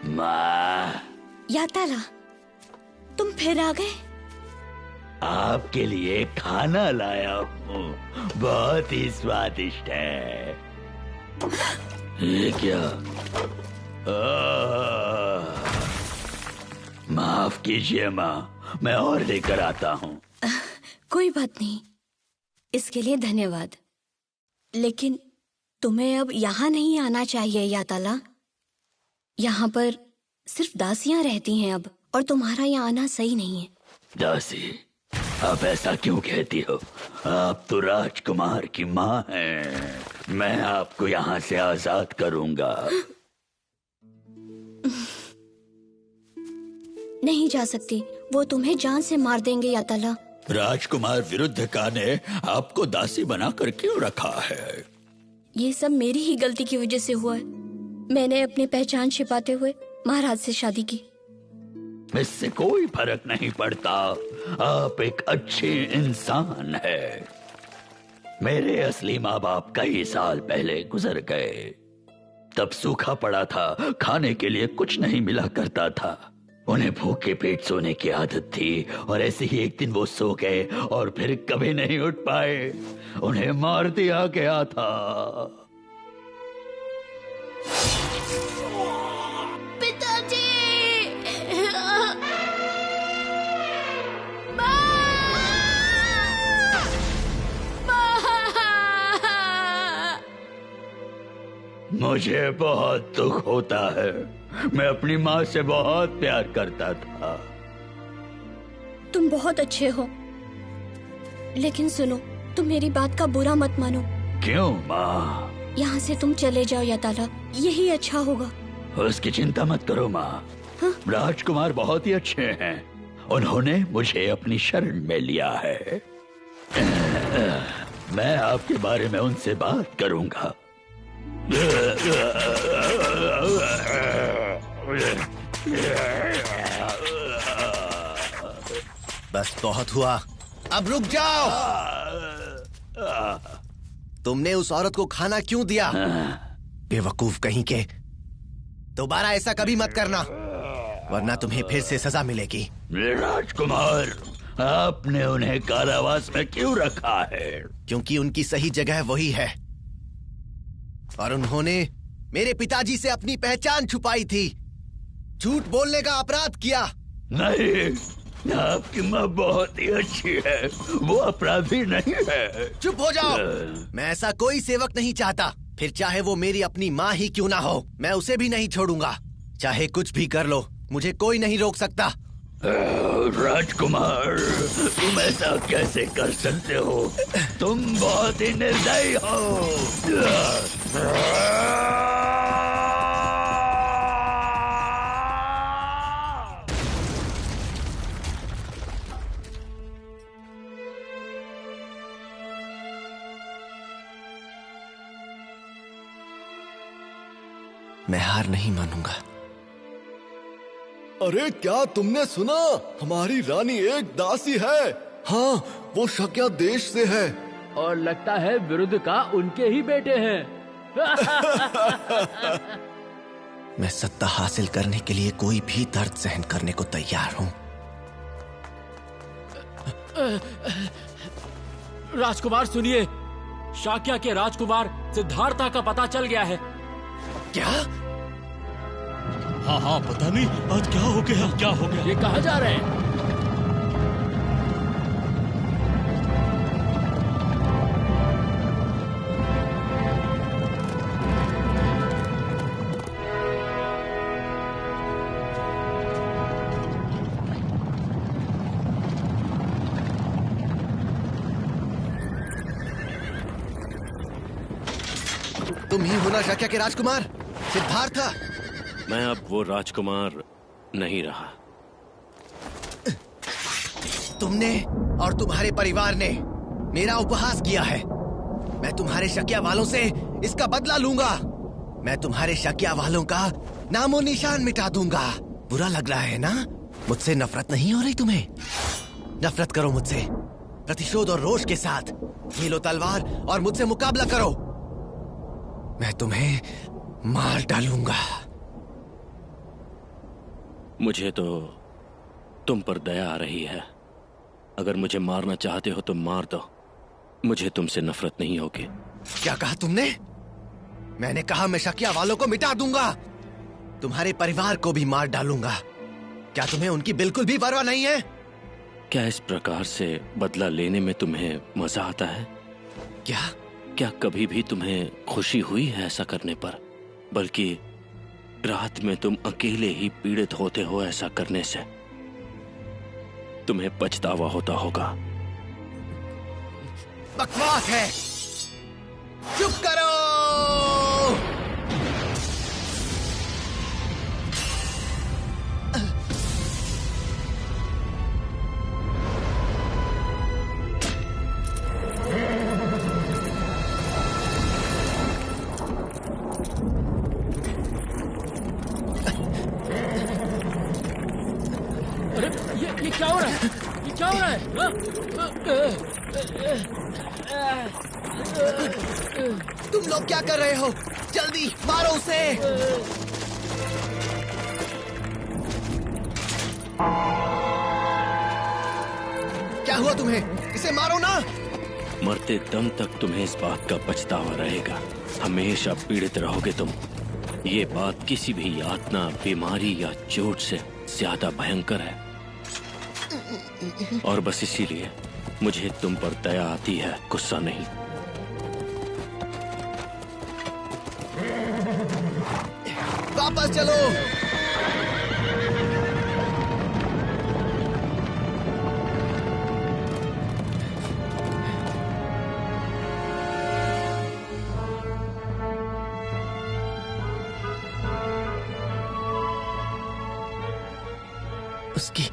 माँ, याताला, तुम फिर आ गए? आपके लिए खाना लाया हूँ, बहुत ही स्वादिष्ट है। ये क्या? माफ कीजिए माँ, मैं और लेकर आता हूँ। कोई बात नहीं, इसके लिए धन्यवाद। लेकिन तुम्हें अब यहाँ नहीं आना चाहिए याताला। यहाँ पर सिर्फ दासियाँ रहती हैं अब, और तुम्हारा यहाँ आना सही नहीं है। दासी, आप ऐसा क्यों कहती हो? आप तो राजकुमार की माँ हैं। मैं आपको यहाँ से आजाद करूँगा। नहीं जा सकती, वो तुम्हें जान से मार देंगे याताला। राजकुमार विरुद्धका ने आपको दासी बनाकर क्यों रखा है? ये सब मेरी ही गलती की वजह से हुआ है। मैंने अपनी पहचान छिपाते हुए महाराज से शादी की। इससे कोई फर्क नहीं पड़ता, आप एक अच्छे इंसान है। मेरे असली माँ बाप कई साल पहले गुजर गए। तब सूखा पड़ा था, खाने के लिए कुछ नहीं मिला करता था। उन्हें भूखे पेट सोने की आदत थी, और ऐसे ही एक दिन वो सो गए और फिर कभी नहीं उठ पाए। उन्हें मार दिया गया था। पिताजी! मुझे बहुत दुख होता है। मैं अपनी माँ से बहुत प्यार करता था। तुम बहुत अच्छे हो, लेकिन सुनो, तुम मेरी बात का बुरा मत मानो। क्यों माँ? यहाँ से तुम चले जाओ याताला, यही अच्छा होगा। उसकी चिंता मत करो माँ। राजकुमार बहुत ही अच्छे हैं। उन्होंने मुझे अपनी शरण में लिया है। मैं आपके बारे में उनसे बात करूंगा। बस बहुत हुआ, अब रुक जाओ। तुमने उस औरत को खाना क्यों दिया? बेवकूफ कहीं के। दोबारा ऐसा कभी मत करना, वरना तुम्हें फिर से सजा मिलेगी। राजकुमार, आपने उन्हें कारावास में क्यों रखा है? क्योंकि उनकी सही जगह वही है, और उन्होंने मेरे पिताजी से अपनी पहचान छुपाई थी। झूठ बोलने का अपराध किया। नहीं, आपकी माँ बहुत ही अच्छी है, वो अपराधी नहीं है। चुप हो जाओ। मैं ऐसा कोई सेवक नहीं चाहता, फिर चाहे वो मेरी अपनी माँ ही क्यों ना हो। मैं उसे भी नहीं छोड़ूंगा, चाहे कुछ भी कर लो, मुझे कोई नहीं रोक सकता। राजकुमार, तुम ऐसा कैसे कर सकते हो? तुम बहुत ही निर्दयी हो। मैं हार नहीं मानूंगा। अरे क्या तुमने सुना? हमारी रानी एक दासी है। हाँ, वो शक्या देश से है। और लगता है विरुद्ध का उनके ही बेटे हैं। मैं सत्ता हासिल करने के लिए कोई भी दर्द सहन करने को तैयार हूं। राजकुमार सुनिए, शाक्या के राजकुमार सिद्धार्था का पता चल गया है। क्या? हाँ हाँ, पता नहीं आज क्या हो गया, क्या हो गया। ये कहाँ जा रहे हैं? तुम ही हो ना शाक्या के राजकुमार सिद्धार्था? मैं अब वो राजकुमार नहीं रहा। तुमने और तुम्हारे परिवार ने मेरा उपहास किया है। मैं तुम्हारे शक्या वालों से इसका बदला लूंगा। मैं तुम्हारे शक्या वालों का नामो निशान मिटा दूंगा। बुरा लग रहा है ना? मुझसे नफरत नहीं हो रही तुम्हें? नफरत करो मुझसे, प्रतिशोध और रोष के साथ। ये लो तलवार और मुझसे मुकाबला करो। मैं तुम्हें मार डालूंगा। मुझे तो तुम पर दया आ रही है। अगर मुझे मारना चाहते हो तो मार दो, मुझे तुमसे नफरत नहीं होगी। क्या कहा तुमने? मैंने कहा मैं शक्या वालों को मिटा दूंगा, तुम्हारे परिवार को भी मार डालूंगा। क्या तुम्हें उनकी बिल्कुल भी परवाह नहीं है? क्या इस प्रकार से बदला लेने में तुम्हें मजा आता है? क्या कभी भी तुम्हें खुशी हुई है ऐसा करने पर? बल्कि रात में तुम अकेले ही पीड़ित होते हो ऐसा करने से। तुम्हें पछतावा होता होगा। बकवास है, चुप करो। ये क्या हो रहा है? ये क्या हो रहा है? तुम लोग क्या कर रहे हो? जल्दी मारो उसे। क्या हुआ तुम्हें? इसे मारो ना। मरते दम तक तुम्हें इस बात का पछतावा रहेगा। हमेशा पीड़ित रहोगे तुम। ये बात किसी भी यातना, बीमारी या चोट से ज्यादा भयंकर है। और बस इसीलिए मुझे तुम पर दया आती है, गुस्सा नहीं। वापस चलो। उसकी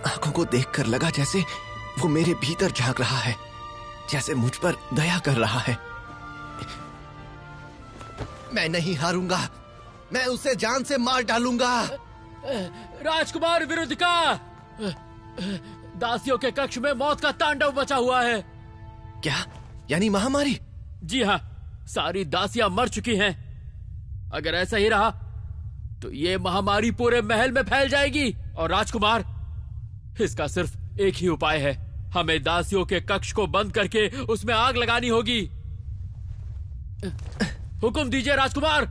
आंखों को देखकर लगा जैसे वो मेरे भीतर झांक रहा है, जैसे मुझ पर दया कर रहा है। मैं नहीं हारूंगा, मैं उसे जान से मार डालूंगा। राजकुमार विरुद्ध का दासियों के कक्ष में मौत का तांडव मचा हुआ है। क्या? यानी महामारी? जी हाँ, सारी दासियां मर चुकी हैं। अगर ऐसा ही रहा तो ये महामारी पूरे महल में फैल जाएगी। और राजकुमार, इसका सिर्फ एक ही उपाय है। हमें दासियों के कक्ष को बंद करके उसमें आग लगानी होगी। हुक्म दीजिए राजकुमार।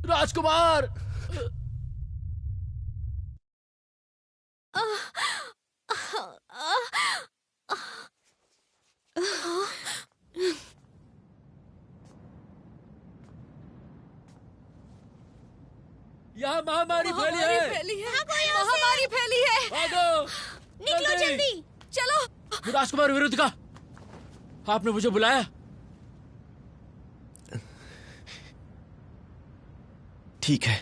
राजकुमार! यहाँ महामारी फैली है। महामारी फैली है। भागो, निकलो जल्दी। चलो। राजकुमार विरुद्ध का, आपने मुझे बुलाया? ठीक है,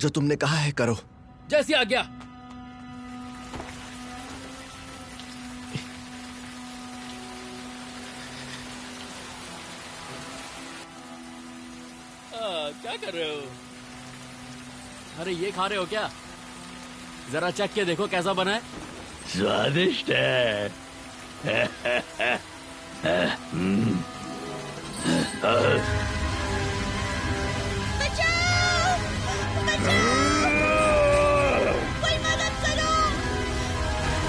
जो तुमने कहा है करो। जैसी आज्ञा। क्या कर रहे हो? अरे ये खा रहे हो क्या? जरा चख के देखो कैसा बना है। स्वादिष्ट है। कोई मदद करो।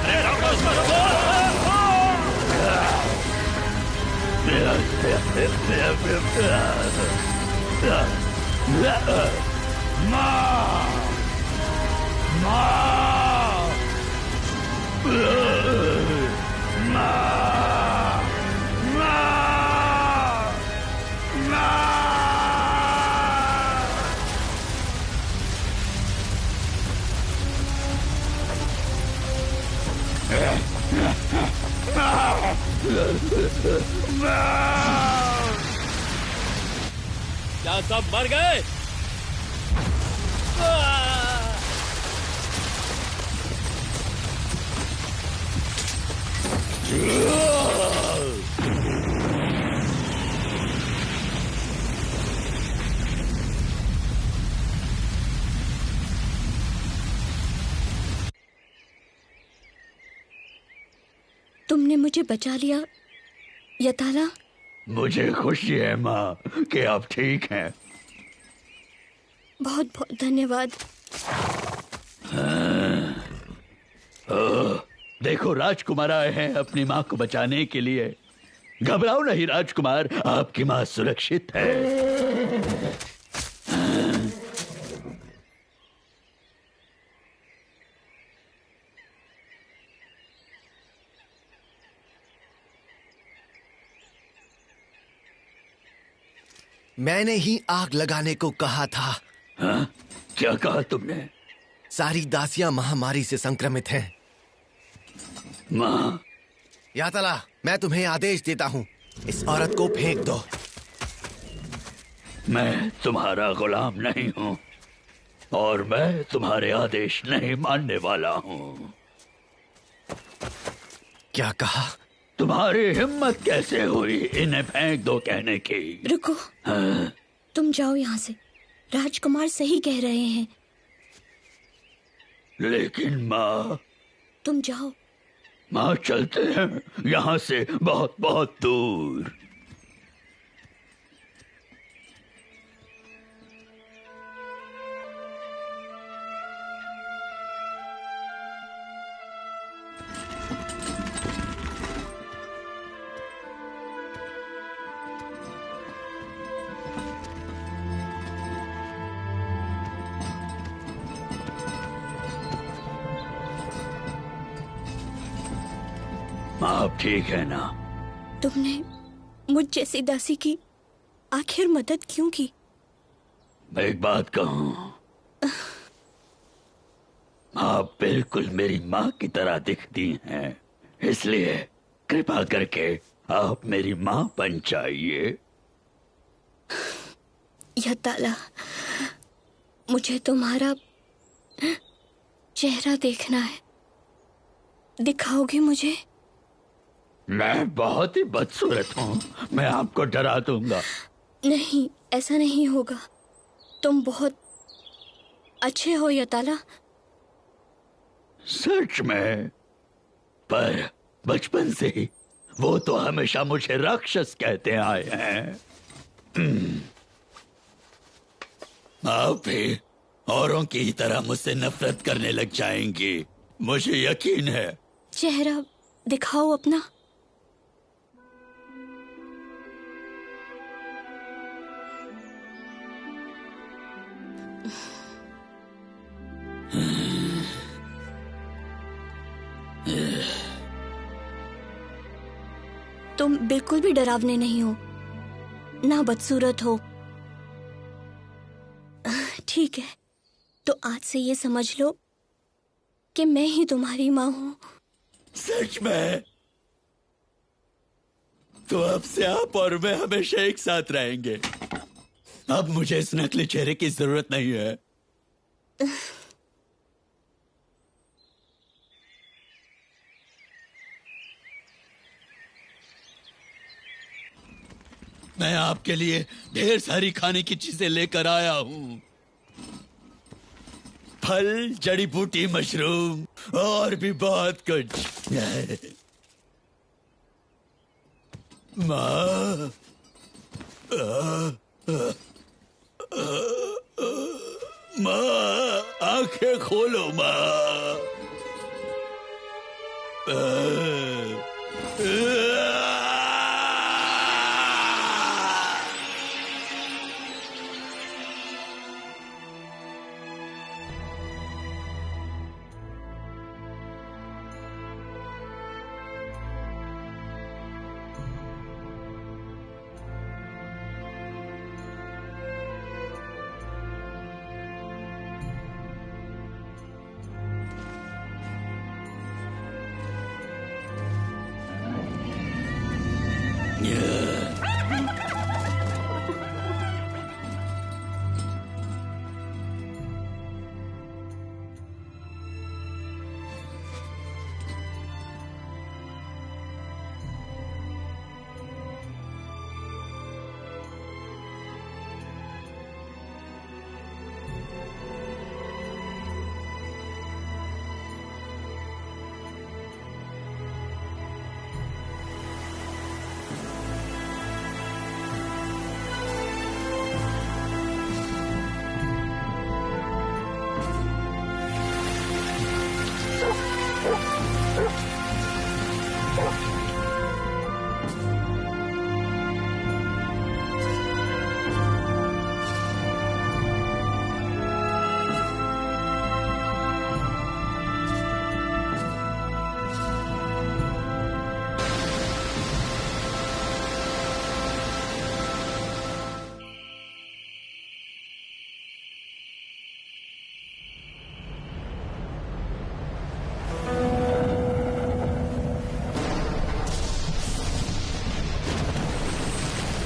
अरे रोको उसको, क्या सब मर गए? तुमने मुझे बचा लिया यताला। मुझे खुशी है माँ कि आप ठीक हैं। बहुत बहुत धन्यवाद। देखो राजकुमार आए हैं अपनी माँ को बचाने के लिए। घबराओ नहीं राजकुमार, आपकी माँ सुरक्षित है। मैंने ही आग लगाने को कहा था। हाँ? क्या कहा तुमने? सारी दासियां महामारी से संक्रमित हैं। माँ, यातला, मैं तुम्हें आदेश देता हूँ, इस औरत को फेंक दो। मैं तुम्हारा गुलाम नहीं हूँ और मैं तुम्हारे आदेश नहीं मानने वाला हूँ। क्या कहा? तुम्हारी हिम्मत कैसे हुई इन्हें फेंक दो कहने की? रुको। हाँ? तुम जाओ यहाँ से, राजकुमार सही कह रहे हैं। लेकिन माँ। तुम जाओ। माँ चलते हैं यहाँ से बहुत बहुत दूर। आप ठीक है ना? तुमने मुझ जैसी दासी की आखिर मदद क्यों की? मैं एक बात कहूं, आप बिल्कुल मेरी माँ की तरह दिखती हैं, इसलिए कृपा करके आप मेरी माँ बन जाइए। यताला, मुझे तुम्हारा चेहरा देखना है। दिखाओगे मुझे? मैं बहुत ही बदसूरत हूँ, मैं आपको डरा दूंगा। नहीं, ऐसा नहीं होगा। तुम बहुत अच्छे हो यताला। सच में? पर बचपन से ही वो तो हमेशा मुझे राक्षस कहते आए हैं। आप भी औरों की तरह मुझसे नफरत करने लग जाएंगी, मुझे यकीन है। चेहरा दिखाओ अपना। तुम बिल्कुल भी डरावने नहीं हो, ना बदसूरत हो। ठीक है, तो आज से ये समझ लो कि मैं ही तुम्हारी माँ हूँ। सच में? तो अब से आप और मैं हमेशा एक साथ रहेंगे। अब मुझे इस नकली चेहरे की जरूरत नहीं है। मैं आपके लिए ढेर सारी खाने की चीजें लेकर आया हूँ। फल, जड़ी बूटी, मशरूम और भी बहुत कुछ। माँ, माँ, आंखें खोलो माँ।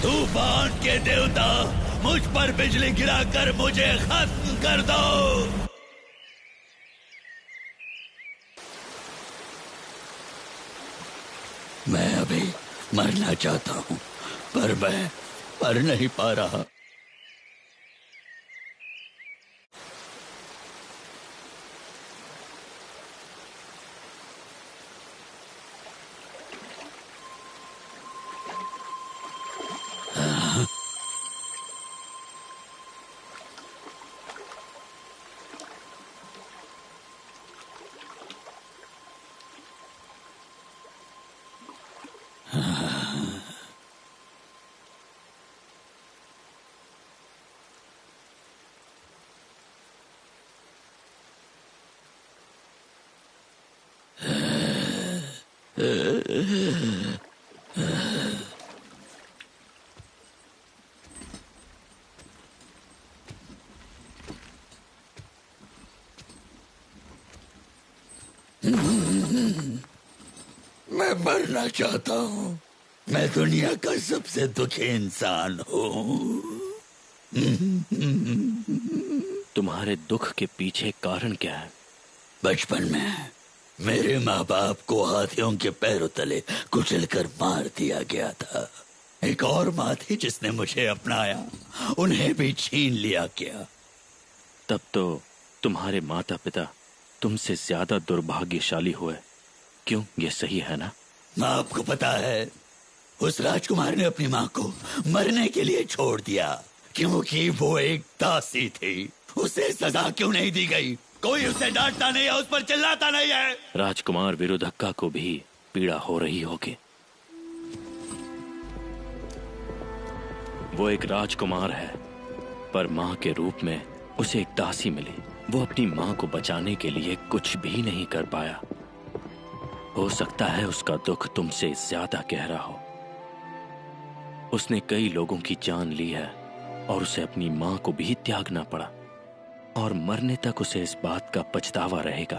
तूफान के देवता, मुझ पर बिजली गिराकर मुझे खत्म कर दो। मैं अभी मरना चाहता हूँ, पर मैं मर नहीं पा रहा। मैं मरना चाहता हूँ। मैं दुनिया का सबसे दुखी इंसान हूँ। तुम्हारे दुख के पीछे कारण क्या है? बचपन में मेरे माँ बाप को हाथियों के पैरों तले कुचलकर मार दिया गया था। एक और माँ थी जिसने मुझे अपनाया, उन्हें भी छीन लिया गया। तब तो तुम्हारे माता पिता तुमसे ज्यादा दुर्भाग्यशाली हुए। क्यों, ये सही है ना? आपको पता है, उस राजकुमार ने अपनी माँ को मरने के लिए छोड़ दिया क्योंकि वो एक दासी थी। उसे सजा क्यों नहीं दी गई? कोई उसे डांटता नहीं है, उस पर चिल्लाता नहीं है। राजकुमार विरुधक्का को भी पीड़ा हो रही होगी। वो एक राजकुमार है, पर माँ के रूप में उसे एक दासी मिली। वो अपनी माँ को बचाने के लिए कुछ भी नहीं कर पाया। हो सकता है उसका दुख तुमसे ज्यादा गहरा हो। उसने कई लोगों की जान ली है और उसे अपनी माँ को भी त्यागना पड़ा, और मरने तक उसे इस बात का पछतावा रहेगा।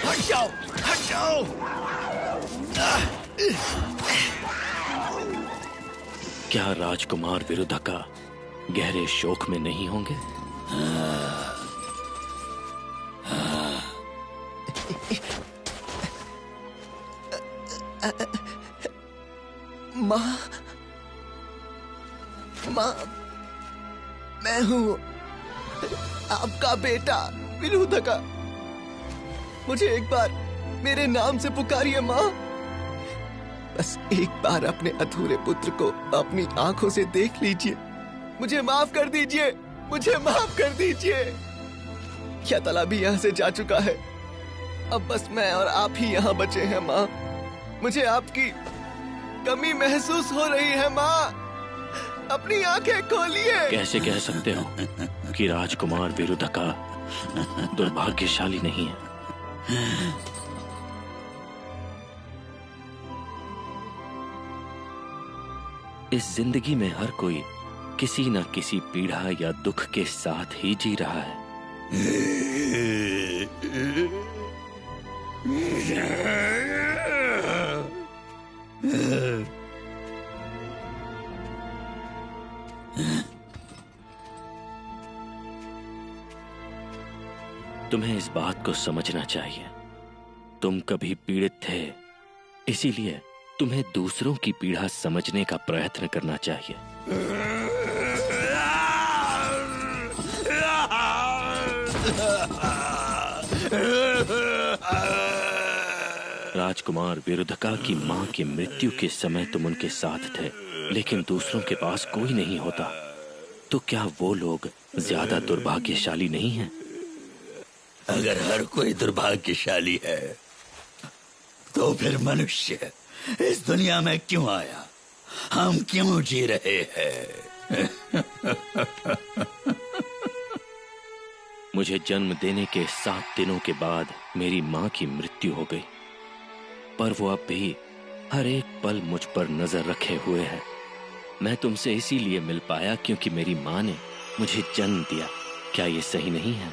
हट जाओ, हट जाओ। क्या राजकुमार विरुधक्का गहरे शोक में नहीं होंगे? माँ, माँ, मैं हूँ आपका बेटा विरुधका। मुझे एक बार मेरे नाम से पुकारिए माँ। बस एक बार अपने अधूरे पुत्र को अपनी आंखों से देख लीजिए। मुझे माफ कर दीजिए, मुझे माफ कर दीजिए। यातला भी यहाँ से जा चुका है। अब बस मैं और आप ही यहाँ बचे हैं माँ। मुझे आपकी कमी महसूस हो रही है माँ। अपनी आंखें खोलिए। कैसे कह सकते हो कि राजकुमार विरुधका दुर्भाग्यशाली नहीं है? इस जिंदगी में हर कोई किसी न किसी पीड़ा या दुख के साथ ही जी रहा है। तुम्हें इस बात को समझना चाहिए। तुम कभी पीड़ित थे, इसीलिए तुम्हें दूसरों की पीड़ा समझने का प्रयत्न करना चाहिए। राजकुमार विरुधका की मां की मृत्यु के समय तुम उनके साथ थे, लेकिन दूसरों के पास कोई नहीं होता। तो क्या वो लोग ज्यादा दुर्भाग्यशाली नहीं हैं? अगर हर कोई दुर्भाग्यशाली है तो फिर मनुष्य इस दुनिया में क्यों आया? हम क्यों जी रहे हैं? मुझे जन्म देने के 7 दिनों के बाद मेरी मां की मृत्यु हो गई, पर वो अब भी हर एक पल मुझ पर नजर रखे हुए है। मैं तुमसे इसीलिए मिल पाया क्योंकि मेरी मां ने मुझे जन्म दिया। क्या ये सही नहीं है?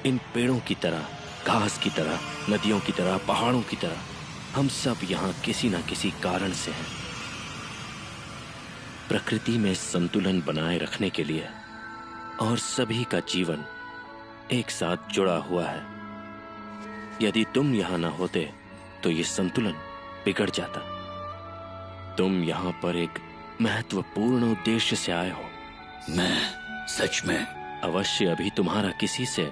इन पेड़ों की तरह, घास की तरह, नदियों की तरह, पहाड़ों की तरह हम सब यहाँ किसी न किसी कारण से हैं। प्रकृति में संतुलन बनाए रखने के लिए और सभी का जीवन एक साथ जुड़ा हुआ है। यदि तुम यहाँ न होते तो ये संतुलन बिगड़ जाता। तुम यहाँ पर एक महत्वपूर्ण उद्देश्य से आए हो। मैं सच में? अवश्य अभी तुम्हारा किसी से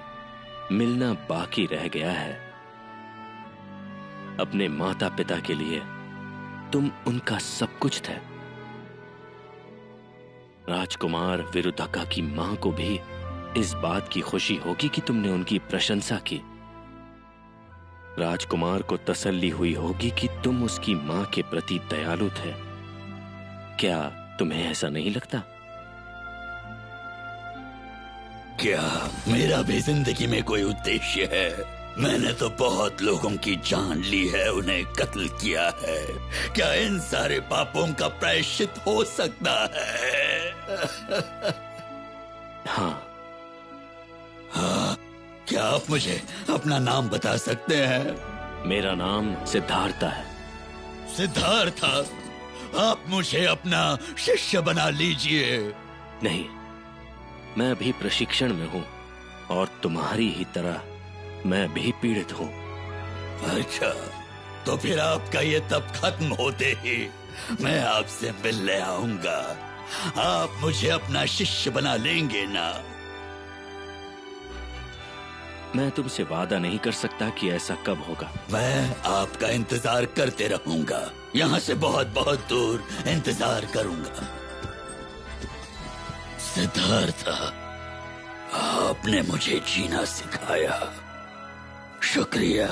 मिलना बाकी रह गया है। अपने माता पिता के लिए तुम उनका सब कुछ थे। राजकुमार विरुधका की मां को भी इस बात की खुशी होगी कि तुमने उनकी प्रशंसा की। राजकुमार को तसल्ली हुई होगी कि तुम उसकी मां के प्रति दयालु थे। क्या तुम्हें ऐसा नहीं लगता? क्या मेरा भी जिंदगी में कोई उद्देश्य है? मैंने तो बहुत लोगों की जान ली है, उन्हें कत्ल किया है। क्या इन सारे पापों का प्रायश्चित हो सकता है? हाँ। हाँ, क्या आप मुझे अपना नाम बता सकते हैं? मेरा नाम सिद्धार्था है। सिद्धार्था, आप मुझे अपना शिष्य बना लीजिए। नहीं, मैं अभी प्रशिक्षण में हूँ और तुम्हारी ही तरह मैं भी पीड़ित हूँ। अच्छा, तो फिर आपका ये तप खत्म होते ही मैं आपसे मिलने आऊंगा। आप मुझे अपना शिष्य बना लेंगे ना? मैं तुमसे वादा नहीं कर सकता कि ऐसा कब होगा। मैं आपका इंतजार करते रहूंगा, यहाँ से बहुत बहुत दूर इंतजार करूंगा। सिद्धार्था, आपने मुझे जीना सिखाया, शुक्रिया।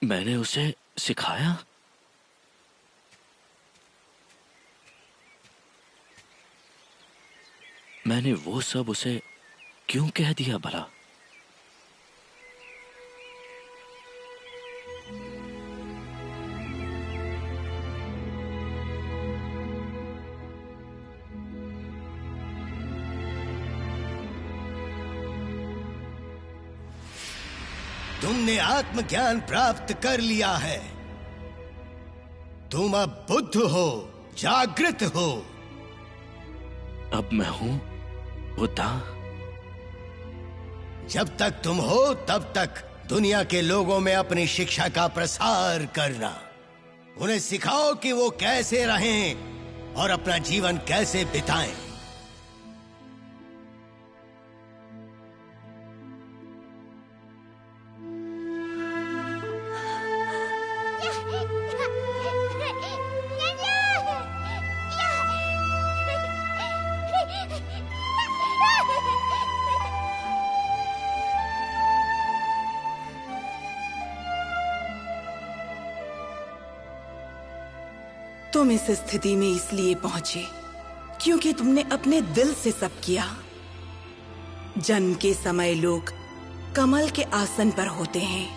मैंने उसे सिखाया? मैंने वो सब उसे क्यों कह दिया भला? तुमने आत्मज्ञान प्राप्त कर लिया है। तुम अब बुद्ध हो, जागृत हो। अब मैं हूं बुद्धा। जब तक तुम हो तब तक दुनिया के लोगों में अपनी शिक्षा का प्रसार करना। उन्हें सिखाओ कि वो कैसे रहें और अपना जीवन कैसे बिताएं। तुम इस स्थिति में इसलिए पहुंचे क्योंकि तुमने अपने दिल से सब किया। जन्म के समय लोग कमल के आसन पर होते हैं।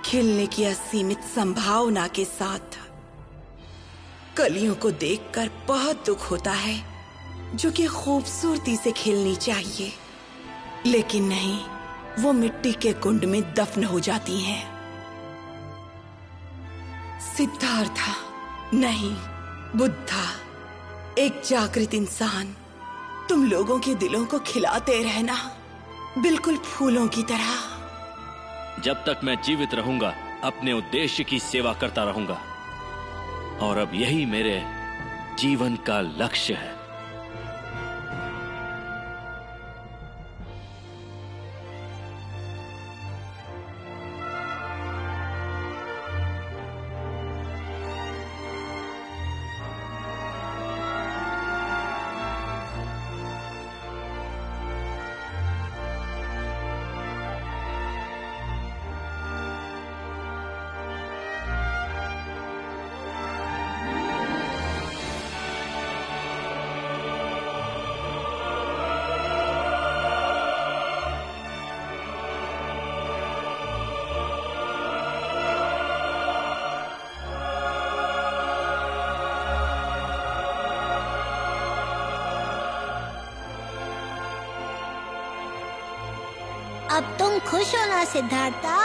खिलने की असीमित संभावना के साथ कलियों को देखकर बहुत दुख होता है, जो कि खूबसूरती से खिलनी चाहिए, लेकिन नहीं, वो मिट्टी के कुंड में दफन हो जाती हैं। सिद्धार्था नहीं, बुद्धा, एक जागृत इंसान, तुम लोगों के दिलों को खिलाते रहना, बिल्कुल फूलों की तरह। जब तक मैं जीवित रहूंगा अपने उद्देश्य की सेवा करता रहूंगा, और अब यही मेरे जीवन का लक्ष्य है। अब तुम खुश हो ना सिद्धार्था?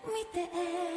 見て